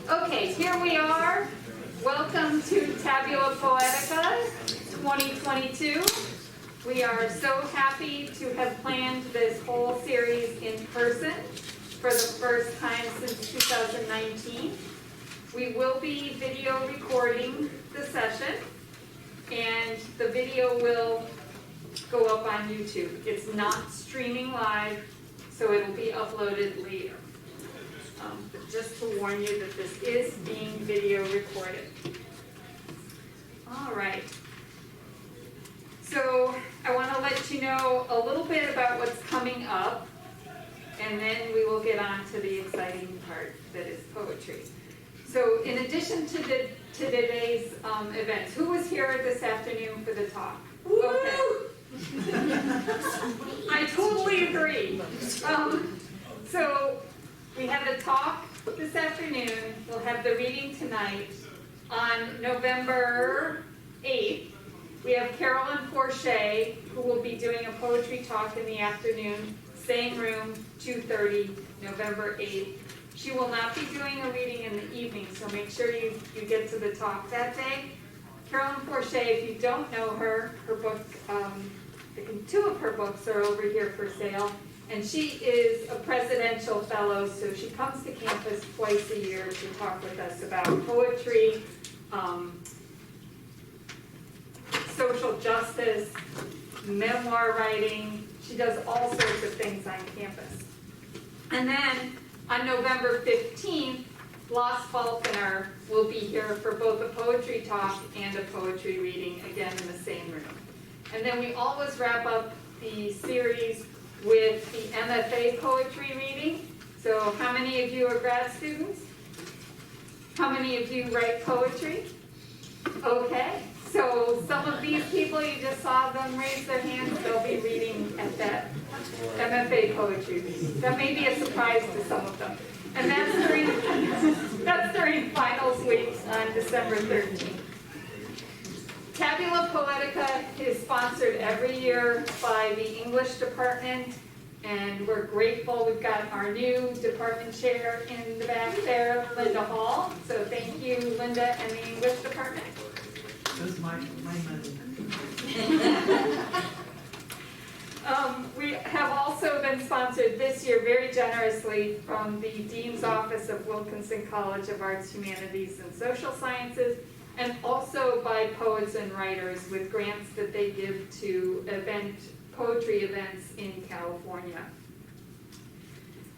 Okay, here we are. Welcome to Tabula Poetica 2022. We are so happy to have planned this whole series in person for the first time since 2019. We will be video recording the session, and the video will go up on YouTube. It's not streaming live, so it'll be uploaded later. But just to warn you that this is being video recorded. All right. So I want to let you know a little bit about what's coming up, and then we will get on to the exciting part that is poetry. So in addition to today's events, who was here this afternoon for the talk? Okay. I totally agree. So we had a talk this afternoon. We'll have the reading tonight. On November 8th, we have Carolyn Forche, who will be doing a poetry talk in the afternoon, same room, 2:30, November 8th. She will not be doing a reading in the evening, so make sure you get to the talk that day. Carolyn Forche, if you don't know her book, two of her books are over here for sale, and she is a presidential fellow, so she comes to campus twice a year to talk with us about poetry, social justice, memoir writing. She does all sorts of things on campus. And then on November 15th, Lost Faulkner will be here for both a poetry talk and a poetry reading, again in the same room. And then we always wrap up the series with the MFA poetry reading. So how many of you are grad students? How many of you write poetry? Okay, so some of these people, you just saw them raise their hands, they'll be reading at that MFA poetry reading. That may be a surprise to some of them. And that's during finals week on December 13th. Tabula Poetica is sponsored every year by the English department, and we're grateful. We've got our new department chair in the back there, Linda Hall. So thank you, Linda, and the English department. That's my money. We have also been sponsored this year very generously from the Dean's Office of Wilkinson College of Arts, Humanities, and Social Sciences, and also by poets and writers with grants that they give to poetry events in California.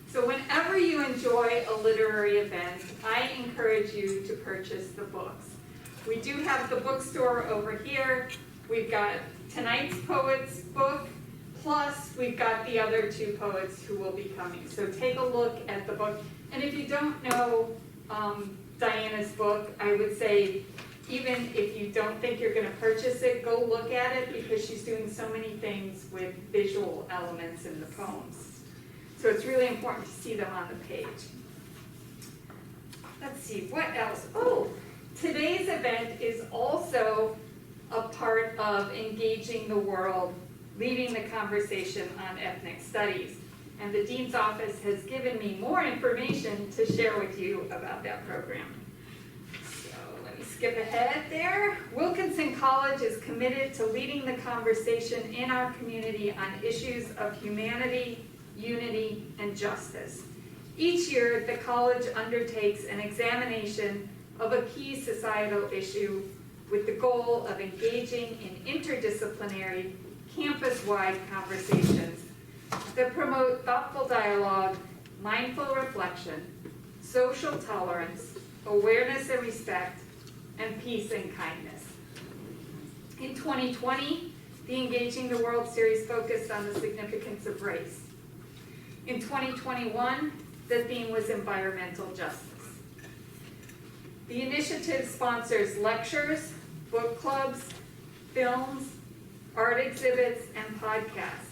So whenever you enjoy a literary event, I encourage you to purchase the books. We do have the bookstore over here. We've got tonight's poet's book, plus we've got the other two poets who will be coming. So take a look at the book. And if you don't know Diana's book, I would say, even if you don't think you're going to purchase it, go look at it, because she's doing so many things with visual elements in the poems. So it's really important to see them on the page. Let's see, what else? Oh, today's event is also a part of engaging the world, leading the conversation on ethnic studies. And the Dean's Office has given me more information to share with you about that program. Skip ahead there. Wilkinson College is committed to leading the conversation in our community on issues of humanity, unity, and justice. Each year, the college undertakes an examination of a key societal issue with the goal of engaging in interdisciplinary, campus-wide conversations that promote thoughtful dialogue, mindful reflection, social tolerance, awareness and respect, and peace and kindness. In 2020, the Engaging the World series focused on the significance of race. In 2021, the theme was environmental justice. The initiative sponsors lectures, book clubs, films, art exhibits, and podcasts.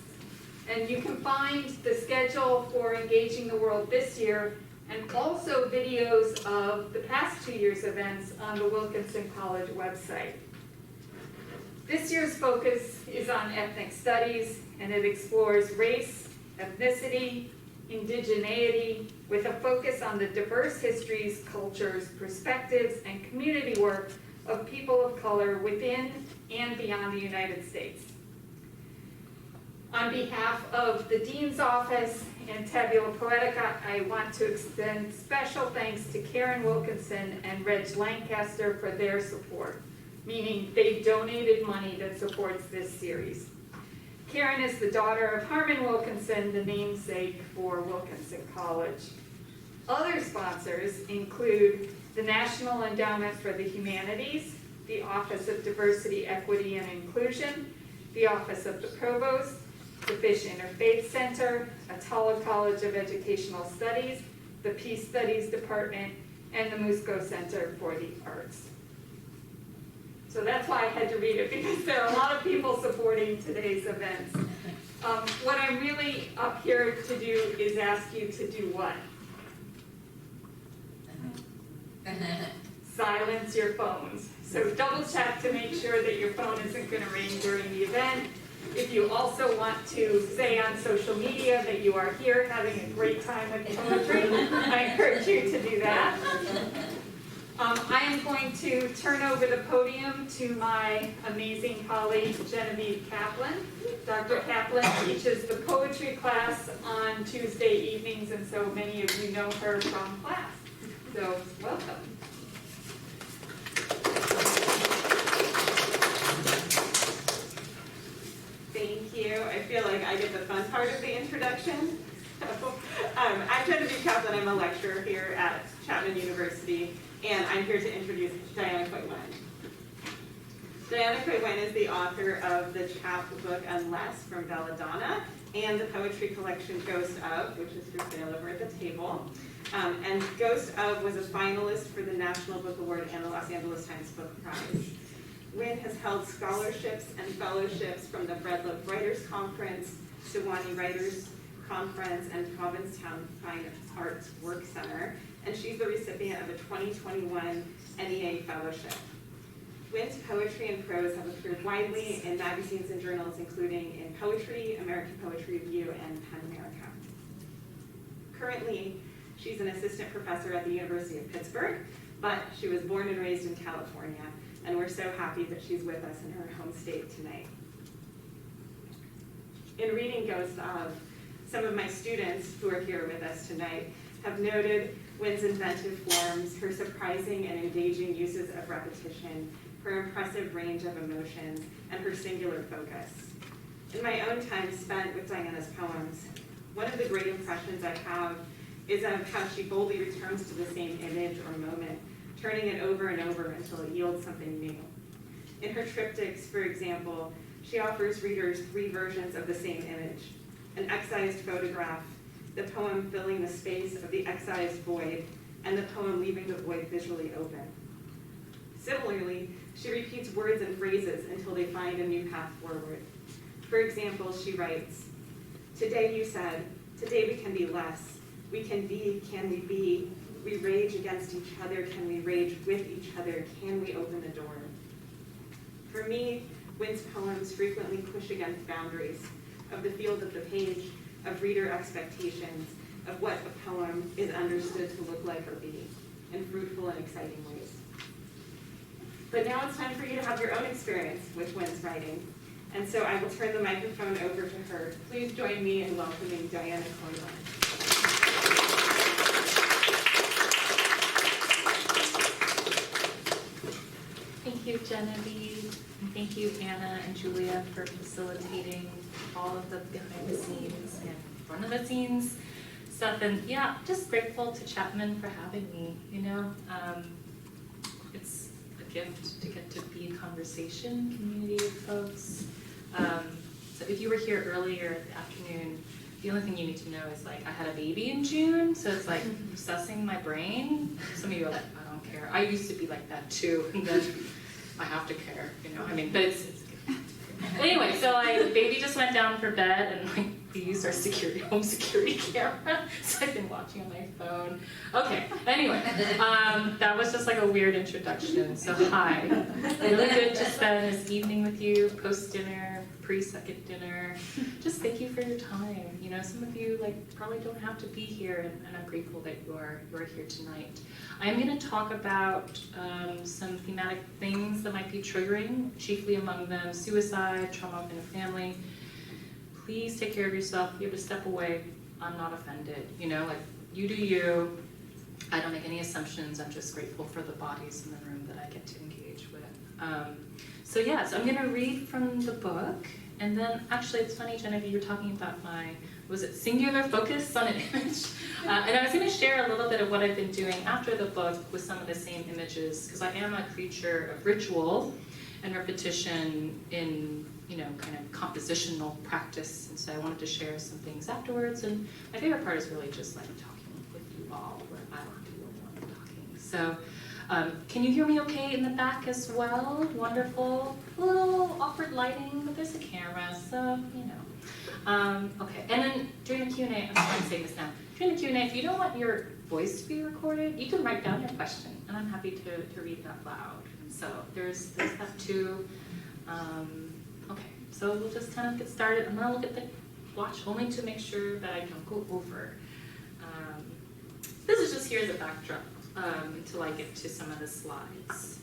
And you can find the schedule for Engaging the World this year, and also videos of the past 2 years' events on the Wilkinson College website. This year's focus is on ethnic studies, and it explores race, ethnicity, indigeneity, with a focus on the diverse histories, cultures, perspectives, and community work of people of color within and beyond the United States. On behalf of the Dean's Office and Tabula Poetica, I want to extend special thanks to Karen Wilkinson and Reg Lancaster for their support, meaning they donated money that supports this series. Karen is the daughter of Harmon Wilkinson, the namesake for Wilkinson College. Other sponsors include the National Endowment for the Humanities, the Office of Diversity, Equity, and Inclusion, the Office of the Provost, the Fish Interfaith Center, Atala College of Educational Studies, the Peace Studies Department, and the Musco Center for the Arts. So that's why I had to read it, because there are a lot of people supporting today's events. What I'm really up here to do is ask you to do what? Silence your phones. So double check to make sure that your phone isn't going to ring during the event. If you also want to say on social media that you are here having a great time with poetry, I encourage you to do that. I am going to turn over the podium to my amazing colleague, Genevieve Kaplan. Dr. Kaplan teaches the poetry class on Tuesday evenings, and so many of you know her from class. So, welcome. Thank you. I feel like I get the fun part of the introduction. I'm Genevieve Kaplan. I'm a lecturer here at Chapman University, and I'm here to introduce Diana Khoi Nguyen. Diana Khoi Nguyen is the author of the chapbook Unless from Belladonna and the poetry collection Ghost of, which is for sale over at the table. And Ghost of was a finalist for the National Book Award and the Los Angeles Times Book Prize. Nguyen has held scholarships and fellowships from the Breadloaf Writers Conference, Sewanee Writers Conference, and Provincetown Fine Arts Work Center, and she's the recipient of a 2021 NEA Fellowship. Nguyen's poetry and prose have appeared widely in magazines and journals, including in Poetry, American Poetry Review, and Pen America. Currently, she's an assistant professor at the University of Pittsburg, but she was born and raised in California, and we're so happy that she's with us in her home state tonight. In reading Ghost of, some of my students who are here with us tonight have noted Nguyen's inventive forms, her surprising and engaging uses of repetition, her impressive range of emotions, and her singular focus. In my own time spent with Diana's poems, one of the great impressions I have is of how she boldly returns to the same image or moment, turning it over and over until it yields something new. In her triptychs, for example, she offers readers 3 versions of the same image: an excised photograph, the poem filling the space of the excised void, and the poem leaving the void visually open. Similarly, she repeats words and phrases until they find a new path forward. For example, she writes, "Today you said, today we can be less. We can we be? We rage against each other, can we rage with each other? Can we open the door?" For me, Nguyen's poems frequently push against boundaries of the field of the page, of reader expectations, of what a poem is understood to look like or be, in fruitful and exciting ways. But now it's time for you to have your own experience with Nguyen's writing, and so I will turn the microphone over to her. Please join me in welcoming Diana Khoi Nguyen. Thank you, Genevieve, and thank you, Anna and Julia, for facilitating all of the behind the scenes and front of the scenes stuff. And yeah, just grateful to Chapman for having me, it's a gift to get to be in conversation, community with folks. So if you were here earlier in the afternoon, the only thing you need to know is I had a baby in June, so it's obsessing my brain. Some of you are like, I don't care. I used to be like that too, and then I have to care, but it's good. Anyway, so the baby just went down for bed, and we used our home security camera, so I've been watching. watching on my phone. Okay, anyway, that was just like a weird introduction. So hi, really good to spend this evening with you, post-dinner, pre-second dinner. Just thank you for your time. You know, some of you like probably don't have to be here, and I'm grateful that you're here tonight. I'm going to talk about some thematic things that might be triggering, chiefly among them suicide, trauma in a family. Please take care of yourself. You have to step away. I'm not offended. You know, like you do you. I don't make any assumptions. I'm just grateful for the bodies in the room that I get to engage with. So I'm going to read from the book. And then, actually, it's funny, Genevieve, you were talking about was it singular focus on an image? And I was going to share a little bit of what I've been doing after the book with some of the same images, because I am a creature of ritual and repetition in, you know, kind of compositional practice. And so I wanted to share some things afterwards. And my favorite part is really just like talking with you all, where I don't have to be the one talking. So can you hear me okay in the back as well? Wonderful. A little awkward lighting, but there's a camera, so, you know. Okay, and then during the Q&A, I'm trying to say this now. During the Q&A, if you don't want your voice to be recorded, you can write down your question, and I'm happy to read it out loud. So there's that too. Okay, so we'll just kind of get started. I'm gonna look at the watch only to make sure that I don't go over. This is just here as a backdrop until I get to some of the slides.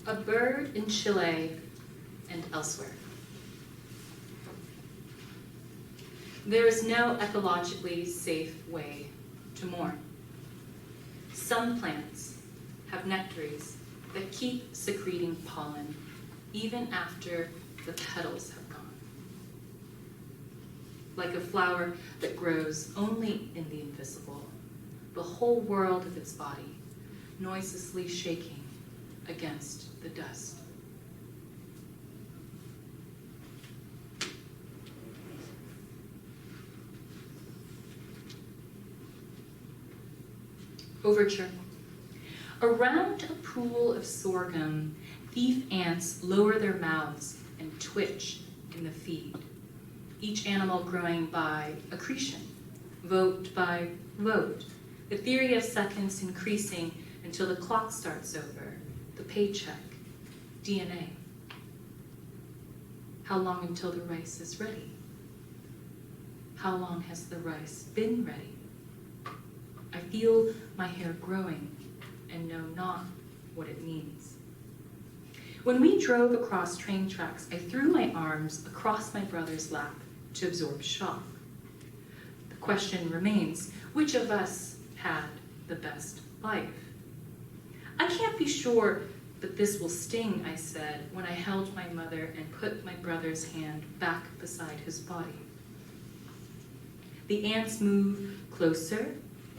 A bird in Chile and elsewhere. There is no ecologically safe way to mourn. Some plants have nectaries that keep secreting pollen even after the petals have gone. Like a flower that grows only in the invisible, the whole world of its body noiselessly shaking against the dust. Overture. Around a pool of sorghum, thief ants lower their mouths and twitch in the feed, each animal growing by accretion, vote by vote, the theory of seconds increasing until the clock starts over, the paycheck, DNA. How long until the rice is ready? How long has the rice been ready? I feel my hair growing and know not what it means. When we drove across train tracks, I threw my arms across my brother's lap to absorb shock. The question remains, which of us had the best life? I can't be sure, but this will sting, I said, when I held my mother and put my brother's hand back beside his body. The ants move closer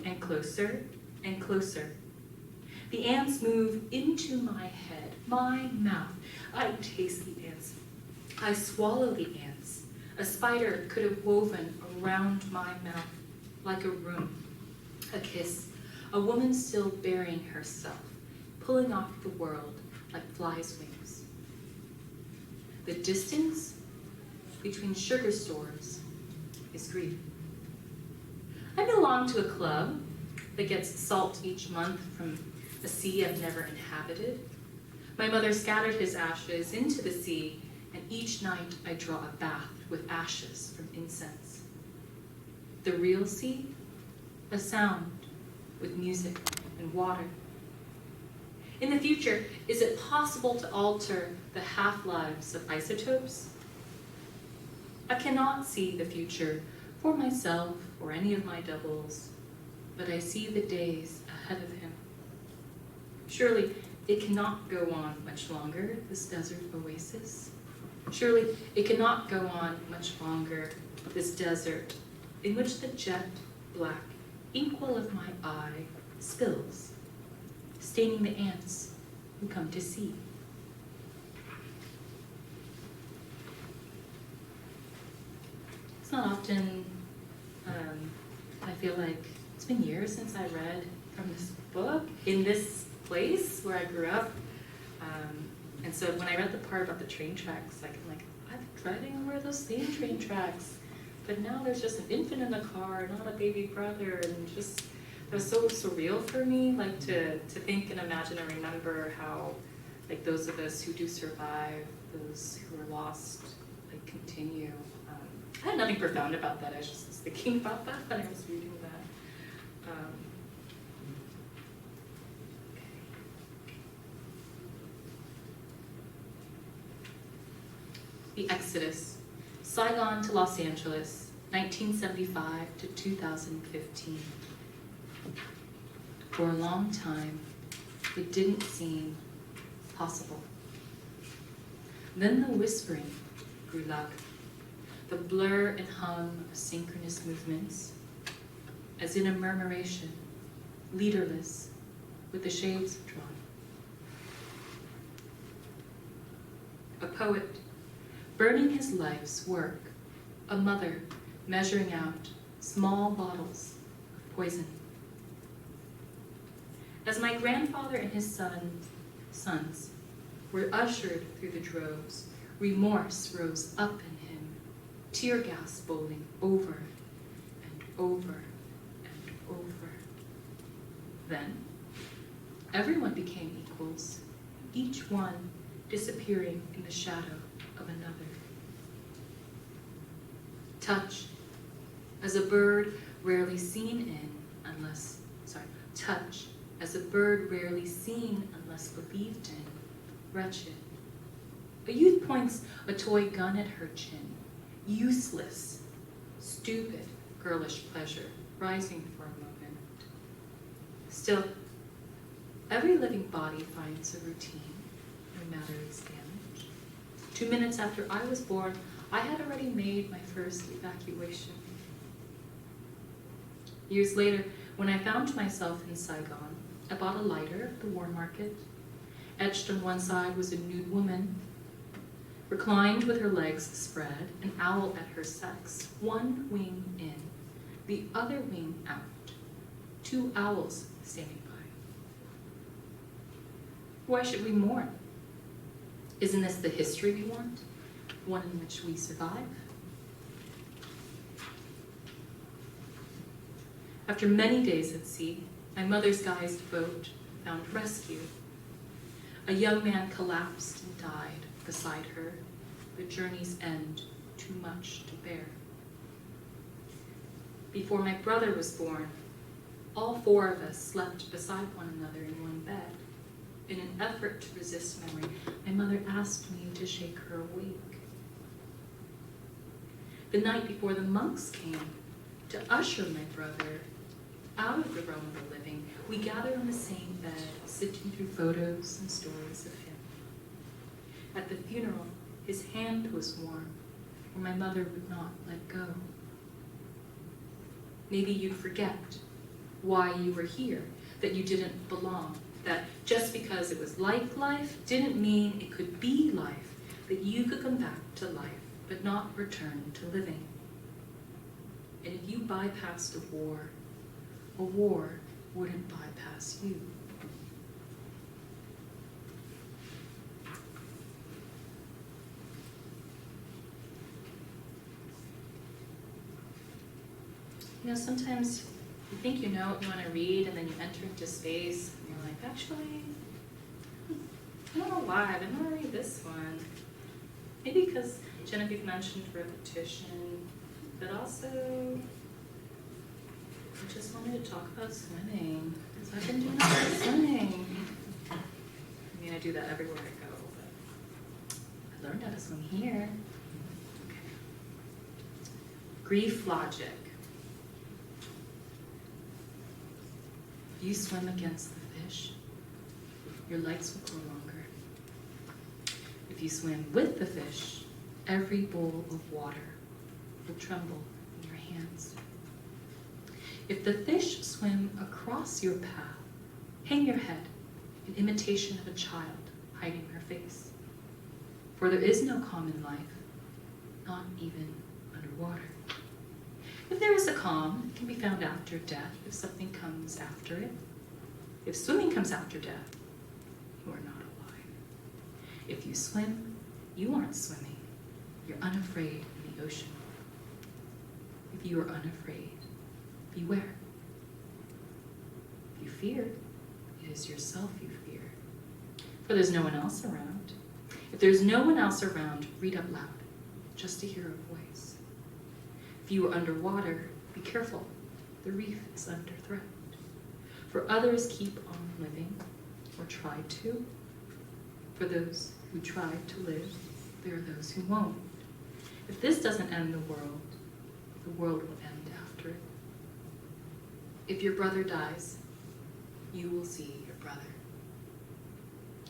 and closer and closer. The ants move into my head, my mouth. I taste the ants. I swallow the ants. A spider could have woven around my mouth like a room, a kiss, a woman still burying herself, pulling off the world like flies' wings. The distance between sugar stores is grief. I belong to a club that gets salt each month from a sea I've never inhabited. My mother scattered his ashes into the sea, and each night I draw a bath with ashes from incense. The real sea, a sound with music and water. In the future, is it possible to alter the half-lives of isotopes? I cannot see the future for myself or any of my doubles, but I see the days ahead of him. Surely it cannot go on much longer, this desert oasis. Surely it cannot go on much longer, this desert in which the jet black inkwell of my eye spills, staining the ants who come to see. It's not often, I feel like it's been years since I read from this book in this place where I grew up. And so when I read the part about the train tracks, I'm like, I've driving over those same train tracks. But now there's just an infant in the car, not a baby brother, and just, it was so surreal for me, like to think and imagine and remember how, like those of us who do survive, those who are lost, like continue. I had nothing profound about that, I was just thinking about that when I was reading that. The Exodus, Saigon to Los Angeles, 1975 to 2015. For a long time, it didn't seem possible. Then the whispering grew louder, the blur and hum of synchronous movements, as in a murmuration, leaderless, with the shades drawn. A poet, burning his life's work, a mother measuring out small bottles of poison. As my grandfather and his sons were ushered through the droves, remorse rose up in him, tear gas bowling over and over and over. Then, everyone became equals, each one disappearing in the shadow of another. Touch, as a bird rarely seen in unless, touch, as a bird rarely seen unless believed in, wretched. A youth points a toy gun at her chin, useless, stupid, girlish pleasure, rising for a moment. Still, every living body finds a routine, no matter its damage. 2 minutes after I was born, I had already made my first evacuation. Years later, when I found myself in Saigon, I bought a lighter at the war market. Etched on one side was a nude woman, reclined with her legs spread, an owl at her sex, one wing in, the other wing out, 2 owls standing by. Why should we mourn? Isn't this the history we want? One in which we survive? After many days at sea, my mother's guised boat found rescue. A young man collapsed and died beside her, the journey's end too much to bear. Before my brother was born, all 4 of us slept beside one another in one bed. In an effort to resist memory, my mother asked me to shake her awake. The night before the monks came to usher my brother out of the realm of the living, we gathered on the same bed, sifting through photos and stories of him. At the funeral, his hand was warm, where my mother would not let go. Maybe you'd forget why you were here, that you didn't belong, that just because it was like life didn't mean it could be life, that you could come back to life, but not return to living. And if you bypassed a war wouldn't bypass you. You know, sometimes you think you know what you want to read, and then you enter into space, and you're like, actually, I don't know why, but I'm going to read this one. Maybe because Genevieve mentioned repetition, but also I just wanted to talk about swimming, because I've been doing a lot of swimming. I mean, I do that everywhere I go, but I learned how to swim here. Okay. Grief logic. If you swim against the fish, your legs will grow longer. If you swim with the fish, every bowl of water will tremble in your hands. If the fish swim across your path, hang your head in imitation of a child hiding her face. For there is no calm in life, not even underwater. If there is a calm, it can be found after death if something comes after it. If swimming comes after death, you are not alive. If you swim, you aren't swimming. You're unafraid in the ocean. If you are unafraid, beware. If you fear, it is yourself you fear. For there's no one else around. If there's no one else around, read out loud, just to hear a voice. If you are underwater, be careful. The reef is under threat. For others keep on living, or try to. For those who try to live, there are those who won't. If this doesn't end the world will end after it. If your brother dies, you will see your brother.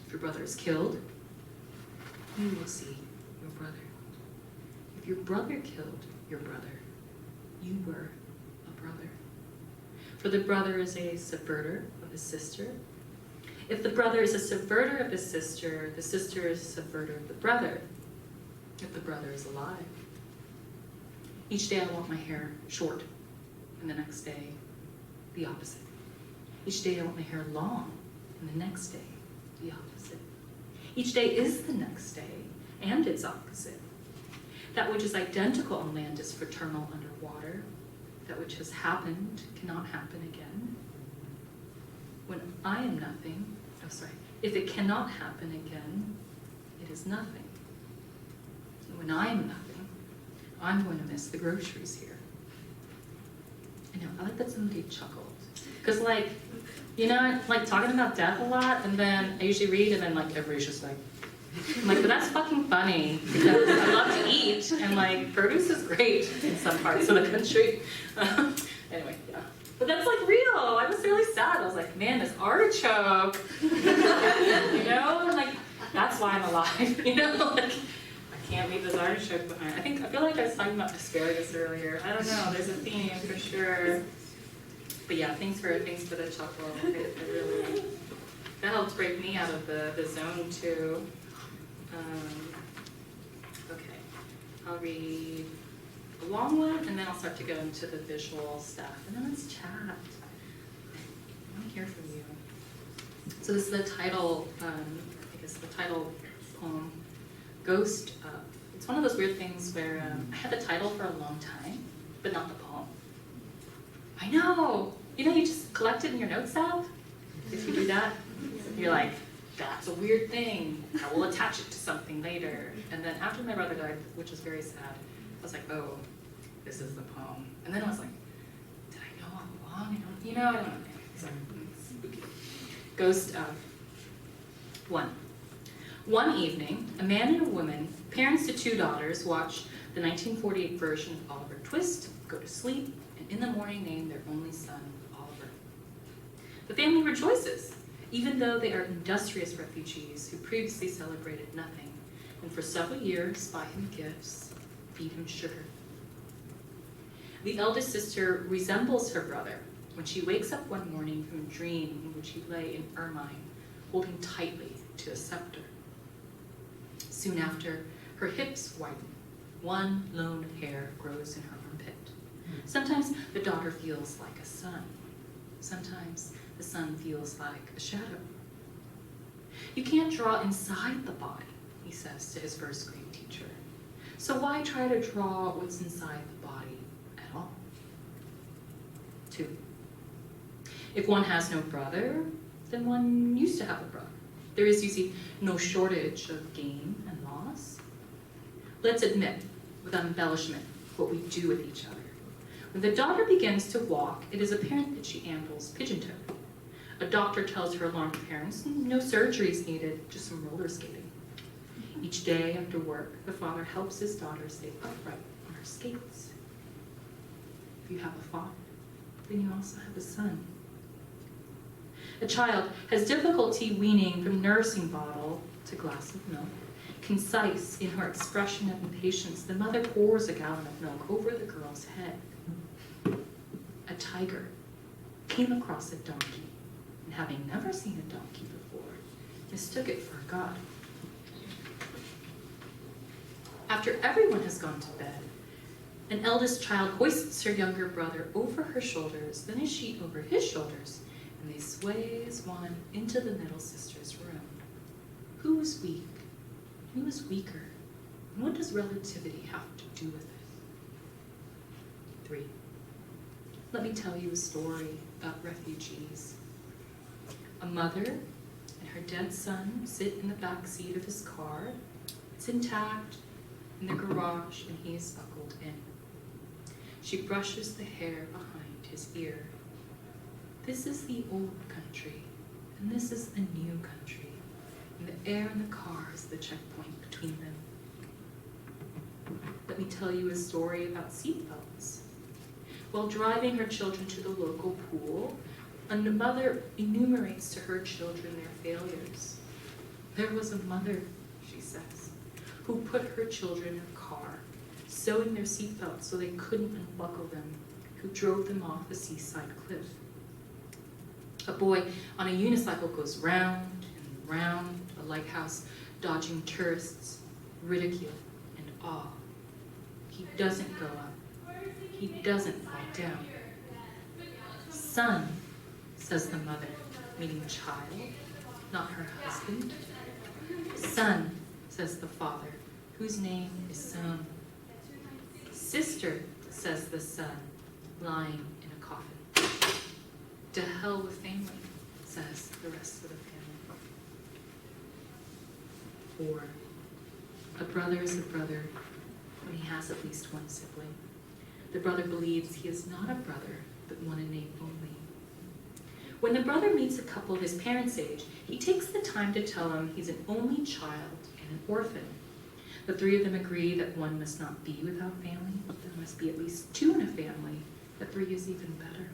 If your brother is killed, you will see your brother. If your brother killed your brother, you were a brother. For the brother is a subverter of his sister. If the brother is a subverter of his sister, the sister is a subverter of the brother, if the brother is alive. Each day I want my hair short, and the next day, the opposite. Each day I want my hair long, and the next day, the opposite. Each day is the next day, and its opposite. That which is identical on land is fraternal underwater. That which has happened cannot happen again. When I am nothing, if it cannot happen again, it is nothing. And when I am nothing, I'm going to miss the groceries here. I know, I like that somebody chuckled. Because like, you know, like talking about death a lot, and then I usually read, and then like everybody's just like, I'm like, but that's fucking funny, because I love to eat, and like, produce is great in some parts of the country. Anyway, yeah. But that's like real. I was really sad. I was like, man, this artichoke. You know, and like, that's why I'm alive. You know, like, I can't leave this artichoke behind. I feel like I was talking about asparagus earlier. I don't know, there's a theme for sure. But yeah, thanks for the chuckle. It really, that helped break me out of the zone too. Okay, I'll read a long one, and then I'll start to go into the visual stuff, and then let's chat. I want to hear from you. So this is the title, I guess the title poem, Ghost of. It's one of those weird things where I had the title for a long time, but not the poem. I know! You know, you just collect it in your notes app? If you do that, you're like, that's a weird thing. I will attach it to something later. And then after my brother died, which was very sad, I was like, oh, this is the poem. And then I was like, did I know all along? I don't know. It's like, spooky. Ghost of. One evening, a man and a woman, parents to two daughters, watch the 1948 version of Oliver Twist, go to sleep, and in the morning name their only son, Oliver. The family rejoices, even though they are industrious refugees who previously celebrated nothing, and for several years buy him gifts, feed him sugar. The eldest sister resembles her brother when she wakes up one morning from a dream in which he lay in ermine, holding tightly to a scepter. Soon after, her hips whiten. One lone hair grows in her armpit. Sometimes the daughter feels like a son. Sometimes the son feels like a shadow. You can't draw inside the body, he says to his first grade teacher. So why try to draw what's inside the body at all? 2. If one has no brother, then one used to have a brother. There is, you see, no shortage of gain and loss. Let's admit, without embellishment, what we do with each other. When the daughter begins to walk, it is apparent that she ambles pigeon-toed. A doctor tells her alarmed parents, no surgeries needed, just some roller skating. Each day after work, the father helps his daughter stay upright on her skates. If you have a father, then you also have a son. A child has difficulty weaning from nursing bottle to glass of milk. Concise in her expression of impatience, the mother pours a gallon of milk over the girl's head. A tiger came across a donkey, and having never seen a donkey before, mistook it for a god. After everyone has gone to bed, an eldest child hoists her younger brother over her shoulders, then a sheet over his shoulders, and they sway as one into the middle sister's room. Who was weak? Who was weaker? And what does relativity have to do with it? 3. Let me tell you a story about refugees. A mother and her dead son sit in the back seat of his car. It's intact in the garage, and he is buckled in. She brushes the hair behind his ear. This is the old country, and this is the new country, and the air in the car is the checkpoint between them. Let me tell you a story about seatbelts. While driving her children to the local pool, a mother enumerates to her children their failures. There was a mother, she says, who put her children in a car, sewing their seatbelts so they couldn't unbuckle them, who drove them off a seaside cliff. A boy on a unicycle goes round and round a lighthouse, dodging tourists, ridicule, and awe. He doesn't go up. He doesn't fall down. Son, says the mother, meaning child, not her husband. Son, says the father, whose name is Son. Sister, says the son, lying in a coffin. To hell with family, says the rest of the family. 4. A brother is a brother when he has at least one sibling. The brother believes he is not a brother, but one in name only. When the brother meets a couple of his parents' age, he takes the time to tell them he's an only child and an orphan. The 3 of them agree that one must not be without family, but there must be at least 2 in a family. That 3 is even better.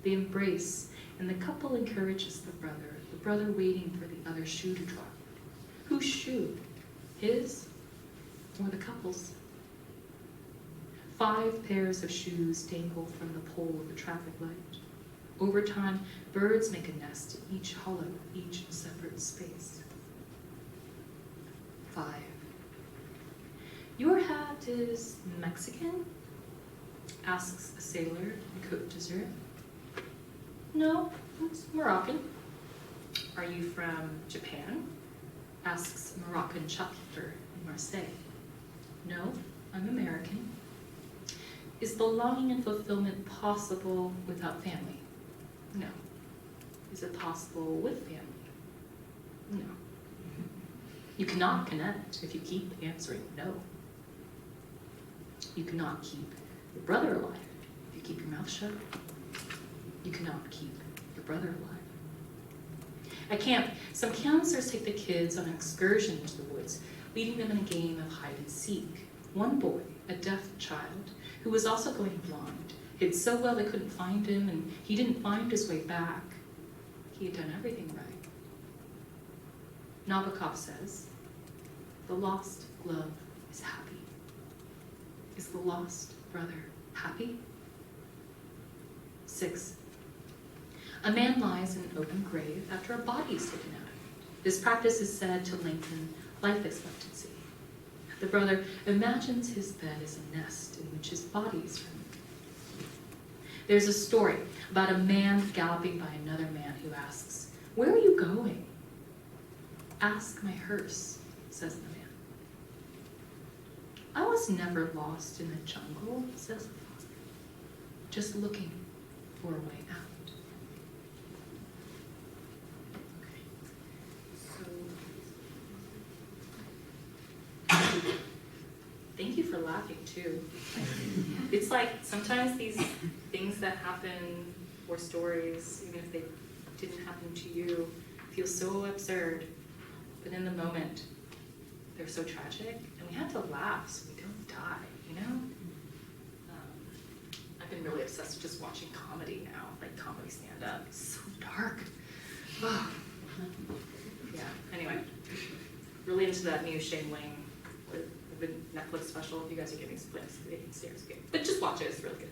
They embrace, and the couple encourages the brother waiting for the other shoe to drop. Whose shoe? His or the couple's? 5 pairs of shoes dangle from the pole of the traffic light. Over time, birds make a nest in each hollow, each separate space. 5. Your hat is Mexican? Asks a sailor in Côte d'Azur. No, it's Moroccan. Are you from Japan? Asks a Moroccan shopkeeper in Marseille. No, I'm American. Is belonging and fulfillment possible without family? No. Is it possible with family? No. You cannot connect if you keep answering no. You cannot keep your brother alive if you keep your mouth shut. You cannot keep your brother alive. At camp, some counselors take the kids on an excursion into the woods, leading them in a game of hide and seek. One boy, a deaf child, who was also going blind, hid so well they couldn't find him, and he didn't find his way back. He had done everything right. Nabokov says, the lost love is happy. Is the lost brother happy? 6. A man lies in an open grave after a body is taken out of it. This practice is said to lengthen life expectancy. The brother imagines his bed as a nest in which his body is found. There's a story about a man galloping by another man who asks, "Where are you going?" "Ask my hearse," says the man. "I was never lost in the jungle," says the father, "just looking for a way out." Thank you for laughing too. It's like sometimes these things that happen or stories, even if they didn't happen to you, feel so absurd, but in the moment, they're so tragic, and we have to laugh so we don't die, you know? I've been really obsessed with just watching comedy now, like comedy stand-up. It's so dark. Oh. Yeah, anyway, really into that new Shane Wing the Netflix special. If you guys are getting splits, stairs, okay. But just watch it, it's really good.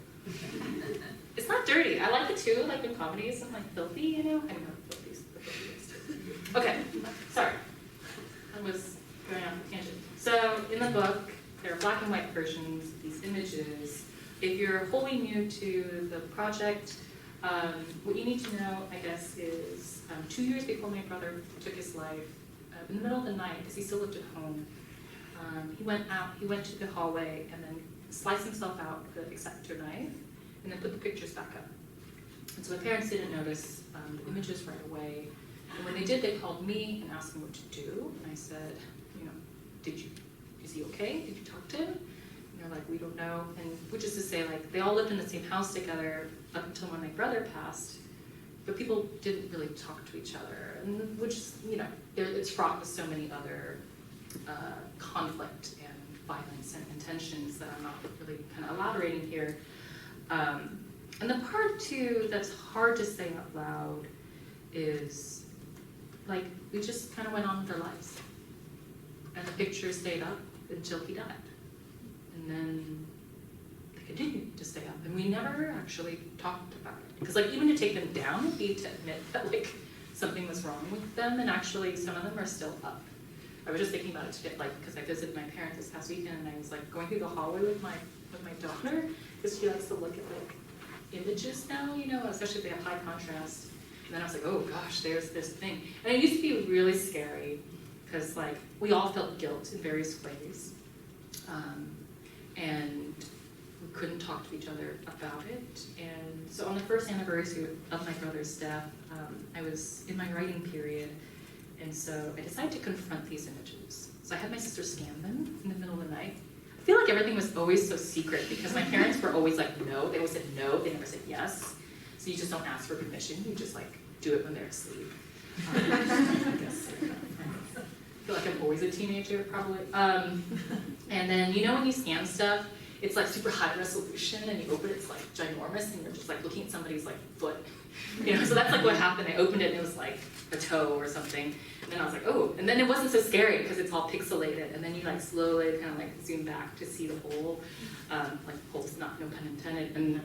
It's not dirty. I like it too, like when comedies and like filthy, you know? I know filthy is too. Okay, sorry. I was going off a tangent. So in the book, there are black and white versions of these images. If you're wholly new to the project, what you need to know, I guess, is 2 years before my brother took his life, in the middle of the night, because he still lived at home, he went to the hallway and then sliced himself out with an X-Acto knife and then put the pictures back up. And so my parents didn't notice the images right away. And when they did, they called me and asked me what to do. And I said, is he okay? Did you talk to him? And they're like, we don't know. And which is to say, like, they all lived in the same house together up until when my brother passed. But people didn't really talk to each other. And which is, it's fraught with so many other conflict and violence and tensions that I'm not really kind of elaborating here. And the part too that's hard to say out loud is, like, we just kind of went on with our lives. And the picture stayed up until he died. And then they continued to stay up. And we never actually talked about it. Because, like, even to take them down would be to admit that, like, something was wrong with them. And actually, some of them are still up. I was just thinking about it today, like, because I visited my parents this past weekend, and I was, like, going through the hallway with my daughter, because she likes to look at, like, images now, especially if they have high contrast. And then I was like, oh gosh, there's this thing. And it used to be really scary because, like, we all felt guilt in various ways. And we couldn't talk to each other about it. And so on the first anniversary of my brother's death, I was in my writing period. And so I decided to confront these images. So I had my sister scan them in the middle of the night. I feel like everything was always so secret because my parents were always like, no. They always said no, they never said yes. So you just don't ask for permission, you just, like, do it when they're asleep. I guess. I feel like I'm always a teenager, probably. And then, when you scan stuff, it's like super high resolution, and you open it, it's like ginormous, and you're just like looking at somebody's like foot. So that's like what happened. I opened it, and it was like a toe or something. And then I was like, oh, and then it wasn't so scary because it's all pixelated, and then you like slowly kind of like zoom back to see the hole, like holes, not no pun intended, and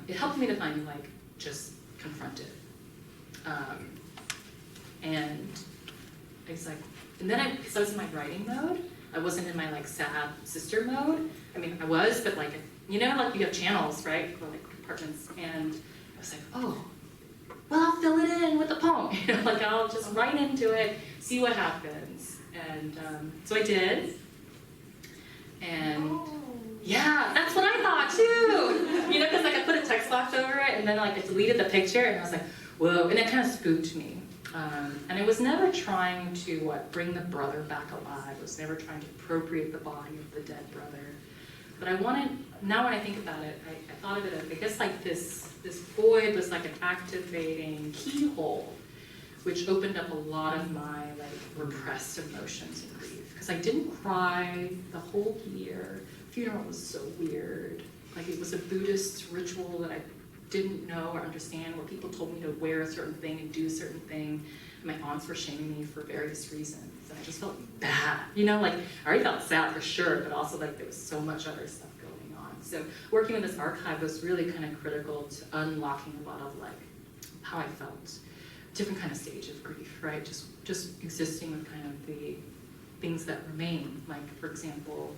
it helped me to finally like just confront it. And I was like, and then because I was in my writing mode, I wasn't in my like sad sister mode. I mean, I was, but like, like you have channels, right, or like departments, and I was like, oh, well, I'll fill it in with a poem. Like I'll just write into it, see what happens. And so I did. And yeah, that's what I thought too. Because like I put a text box over it, and then like I deleted the picture, and I was like, whoa, and it kind of spooked me. And I was never trying to bring the brother back alive. I was never trying to appropriate the body of the dead brother. But I wanted, now when I think about it, I thought of it as, I guess like this void was like an activating keyhole, which opened up a lot of my like repressed emotions and grief. Because I didn't cry the whole year. Funeral was so weird. Like it was a Buddhist ritual that I didn't know or understand, where people told me to wear a certain thing and do a certain thing. And my aunts were shaming me for various reasons. And I just felt bad. Like I already felt sad for sure, but also like there was so much other stuff going on. So working with this archive was really kind of critical to unlocking a lot of like how I felt. Different kind of stage of grief, right? Just existing with kind of the things that remain. Like, for example,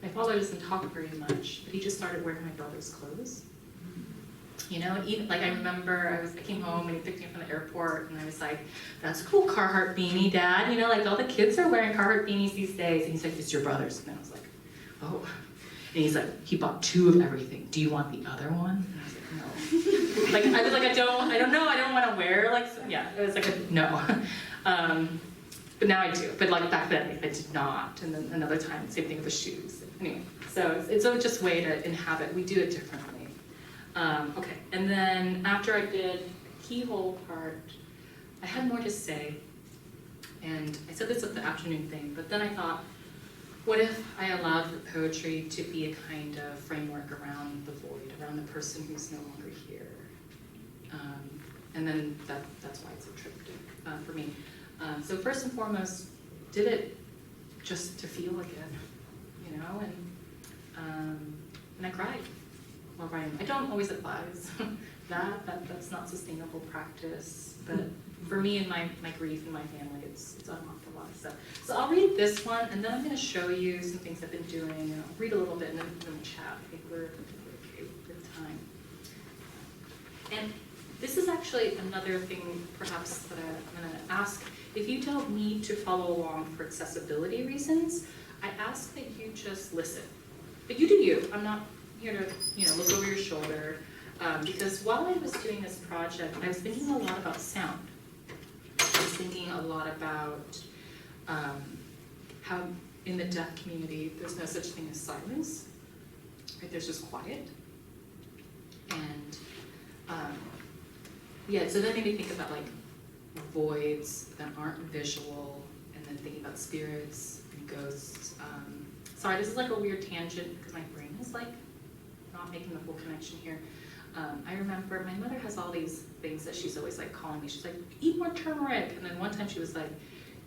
my father doesn't talk very much, but he just started wearing my brother's clothes. And even, like I remember I came home and he picked me up from the airport, and I was like, that's a cool Carhartt beanie, Dad. Like all the kids are wearing Carhartt beanies these days. And he's like, it's your brother's. And I was like, oh. And he's like, he bought 2 of everything. Do you want the other one? And I was like, no. Like I was like, I don't know, I don't want to wear like, yeah. It was like no. But now I do. But like back then I did not. And then another time, same thing with the shoes. Anyway, so it's just a way to inhabit. We do it differently. Okay, and then after I did the keyhole part, I had more to say, and I said this at the afternoon thing, but then I thought, what if I allowed the poetry to be a kind of framework around the void, around the person who's no longer here? And then that's why it's a triptych for me. So first and foremost, did it just to feel again, and I cried while writing. I don't always advise that's not sustainable practice, but for me and my grief and my family, it's unlocked a lot of stuff. So I'll read this one, and then I'm going to show you some things I've been doing, and I'll read a little bit in the chat. I think we're okay with time. And this is actually another thing, perhaps, that I'm going to ask. If you don't need to follow along for accessibility reasons, I ask that you just listen. But you do you. I'm not here to, look over your shoulder. Because while I was doing this project, I was thinking a lot about sound. I was thinking a lot about how in the deaf community, there's no such thing as silence, right? There's just quiet. And so that made me think about like voids that aren't visual, and then thinking about spirits and ghosts. Sorry, this is like a weird tangent because my brain is like not making the full connection here. I remember my mother has all these things that she's always like calling me. She's like, eat more turmeric. And then one time she was like,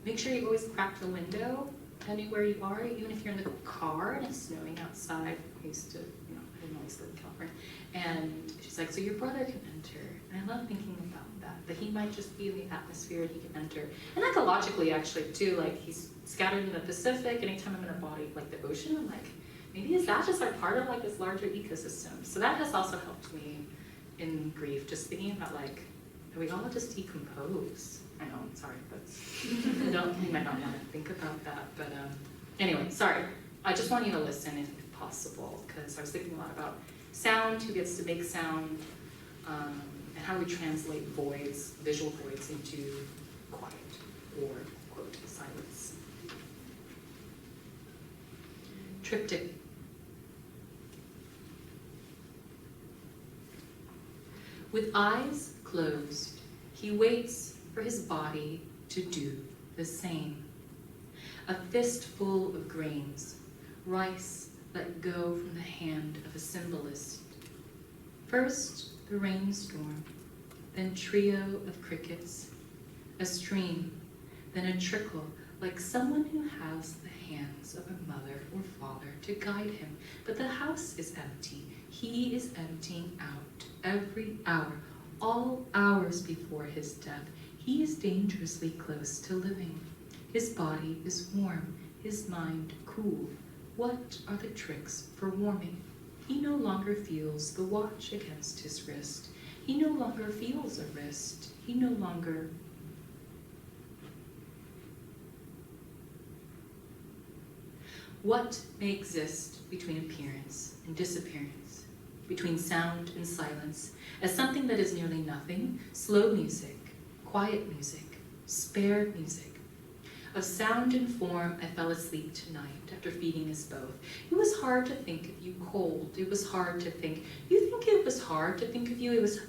make sure you always crack the window anywhere you are, even if you're in the car and it's snowing outside. I used to, I didn't always live in California. And she's like, so your brother can enter. And I love thinking about that he might just be in the atmosphere and he can enter. And ecologically, actually, too, like he's scattered in the Pacific. Anytime I'm in a body like the ocean, I'm like, maybe is that just like part of like this larger ecosystem? So that has also helped me in grief, just thinking about like, that we all just decompose. I know, sorry, but you might not want to think about that. But anyway, sorry. I just want you to listen if possible, because I was thinking a lot about sound, who gets to make sound, and how we translate voids, visual voids, into quiet or, quote, silence. Triptych. With eyes closed, he waits for his body to do the same. A fistful of grains, rice let go from the hand of a symbolist. First, the rainstorm, then trio of crickets, a stream, then a trickle, like someone who has the hands of a mother or father to guide him. But the house is empty. He is emptying out every hour, all hours before his death. He is dangerously close to living. His body is warm, his mind cool. What are the tricks for warming? He no longer feels the watch against his wrist. He no longer feels a wrist. He no longer... What may exist between appearance and disappearance, between sound and silence, as something that is nearly nothing, slow music, quiet music, spared music. Of sound and form, I fell asleep tonight after feeding us both. It was hard to think of you cold. It was hard to think. You think it was hard to think of you? It was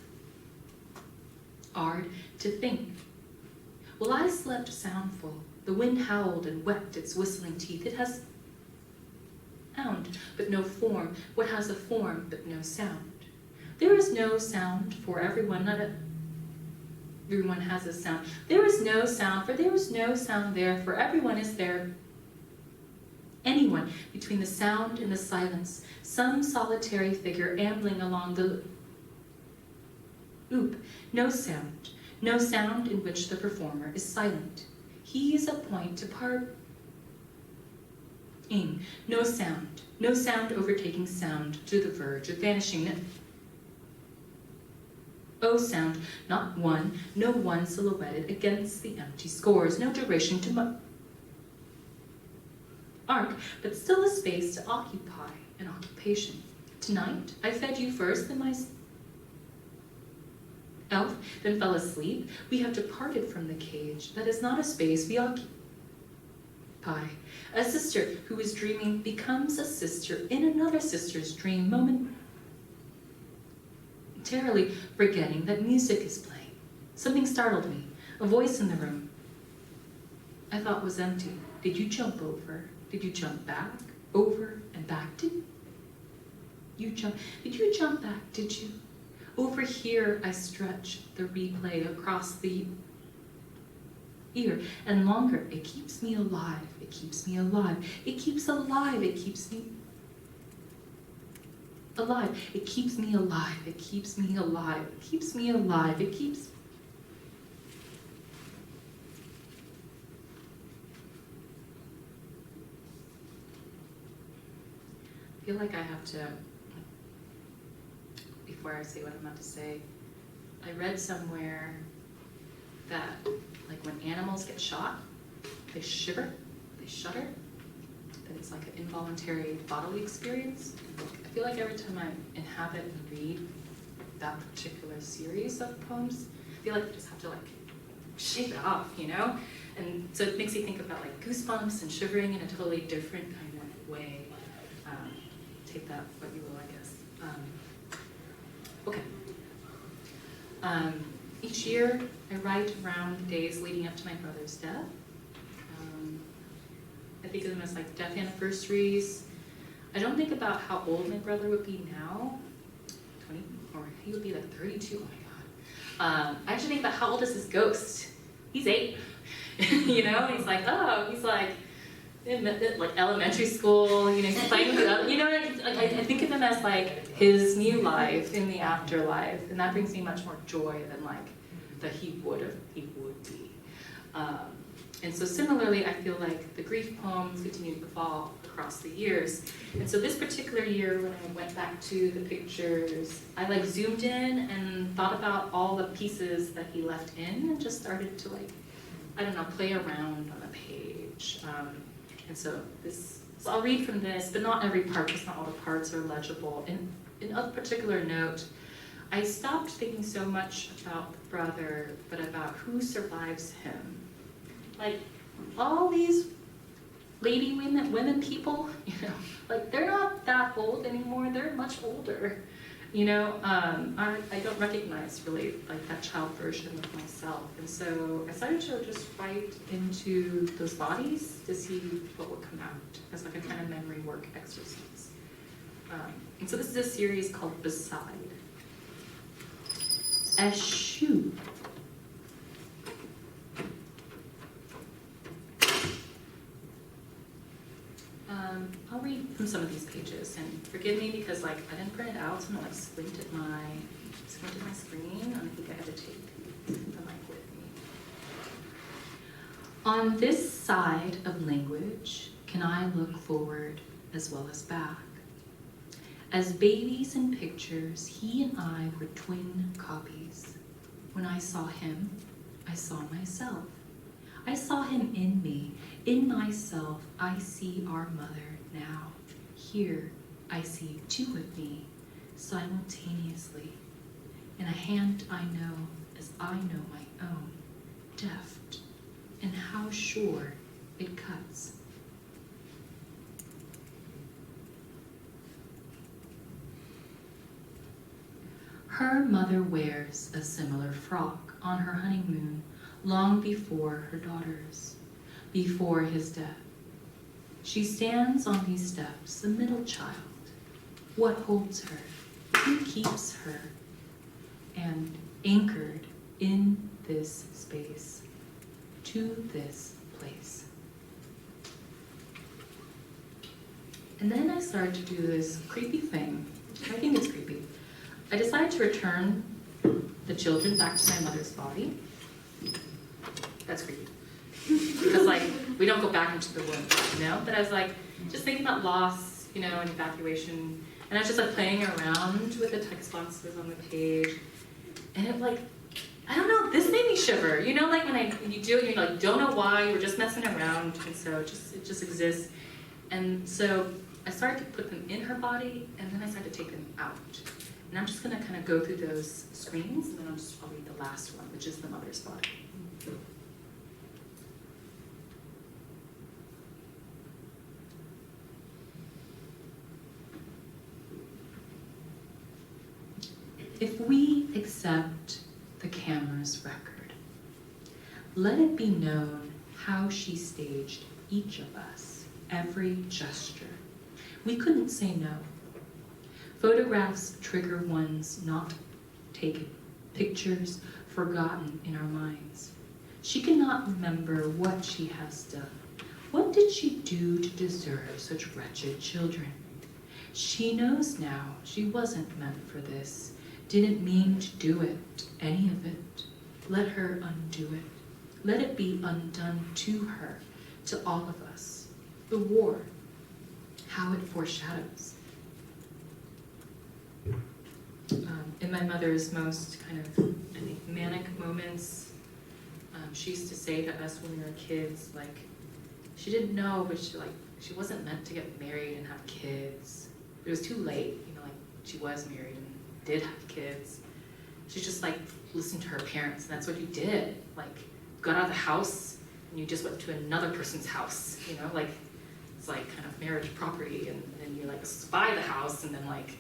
hard to think. Well, I slept soundful. The wind howled and wept its whistling teeth. It has sound, but no form. What has a form, but no sound? There is no sound for everyone, everyone has a sound. There is no sound, for there is no sound there, for everyone is there. Anyone between the sound and the silence, some solitary figure ambling along the loop. No sound in which the performer is silent. He is a point to part. No sound overtaking sound to the verge of vanishing. Oh, sound, not one, no one silhouetted against the empty scores, no duration to arc, but still a space to occupy, an occupation. Tonight, I fed you first, then myself, then fell asleep. We have departed from the cage. That is not a space we occupy. A sister who is dreaming becomes a sister in another sister's dream, momentarily forgetting that music is playing. Something startled me, a voice in the room I thought was empty. Did you jump over? Did you jump back? Over and back? Did you jump back, did you? Over here I stretch the replay across the ear and longer. It keeps me alive. It keeps me alive. It keeps alive. It keeps me alive. It keeps me alive. It keeps me alive. It keeps me alive. It keeps. I feel like I have to, before I say what I'm about to say, I read somewhere that like when animals get shot, they shiver, they shudder. that it's like an involuntary bodily experience. I feel like every time I inhabit and read that particular series of poems, I feel like I just have to like shake it off, you know? And so it makes me think about like goosebumps and shivering in a totally different kind of way. Take that what you will, I guess. Okay. Each year I write around the days leading up to my brother's death. I think of them as like death anniversaries. I don't think about how old my brother would be now, 20, or he would be like 32, oh my God. I actually think about how old is his ghost? He's 8, you know? He's like, oh, he's like, in like elementary school, you know, he's playing with the, you know, like I think of him as like his new life in the afterlife, and that brings me much more joy than like that he would be. And so similarly, I feel like the grief poems continue to evolve across the years. And so this particular year, when I went back to the pictures, I like zoomed in and thought about all the pieces that he left in and just started to like, I don't know, play around on a page. And so I'll read from this, but not every part, because not all the parts are legible. In a particular note, I stopped thinking so much about the brother, but about who survives him. Like, all these women people, you know, like they're not that old anymore, they're much older. You know, I don't recognize really like that child version of myself. And so I started to just write into those bodies to see what would come out as like a kind of memory work exercise. And so this is a series called Beside. Eschew. I'll read from some of these pages, and forgive me because like I didn't print it out, so I'm gonna like squint at my screen, and I think I have to take the mic with me. On this side of language, can I look forward as well as back? As babies in pictures, he and I were twin copies. When I saw him, I saw myself. I saw him in me. In myself, I see our mother now. Here, I see two of me, simultaneously. In a hand I know as I know my own, deft, and how sure it cuts. Her mother wears a similar frock on her honeymoon long before her daughter's, before his death. She stands on these steps, a middle child. What holds her? Who keeps her? And anchored in this space, to this place. And then I started to do this creepy thing. I think it's creepy. I decided to return the children back to my mother's body. That's creepy. Because like, we don't go back into the womb, you know? But I was like, just thinking about loss, you know, and evacuation. And I was just like playing around with the text boxes on the page. And it like, I don't know, this made me shiver. You know, like when you do it, you like don't know why, you were just messing around. And so it just exists. And so I started to put them in her body, and then I started to take them out. And I'm just gonna kind of go through those screens, and then I'll read the last one, which is the mother's body. If we accept the camera's record, let it be known how she staged each of us, every gesture. We couldn't say no. Photographs trigger ones not taken, pictures forgotten in our minds. She cannot remember what she has done. What did she do to deserve such wretched children? She knows now she wasn't meant for this, didn't mean to do it, any of it. Let her undo it. Let it be undone to her, to all of us. The war, how it foreshadows. In my mother's most kind of, I think, manic moments, she used to say to us when we were kids, like, she didn't know, but she, like, she wasn't meant to get married and have kids. It was too late, you know, like she was married and did have kids. She just like listened to her parents, and that's what you did. Like, got out of the house and you just went to another person's house, you know, like it's like kind of marriage property, and then you like buy the house and then like,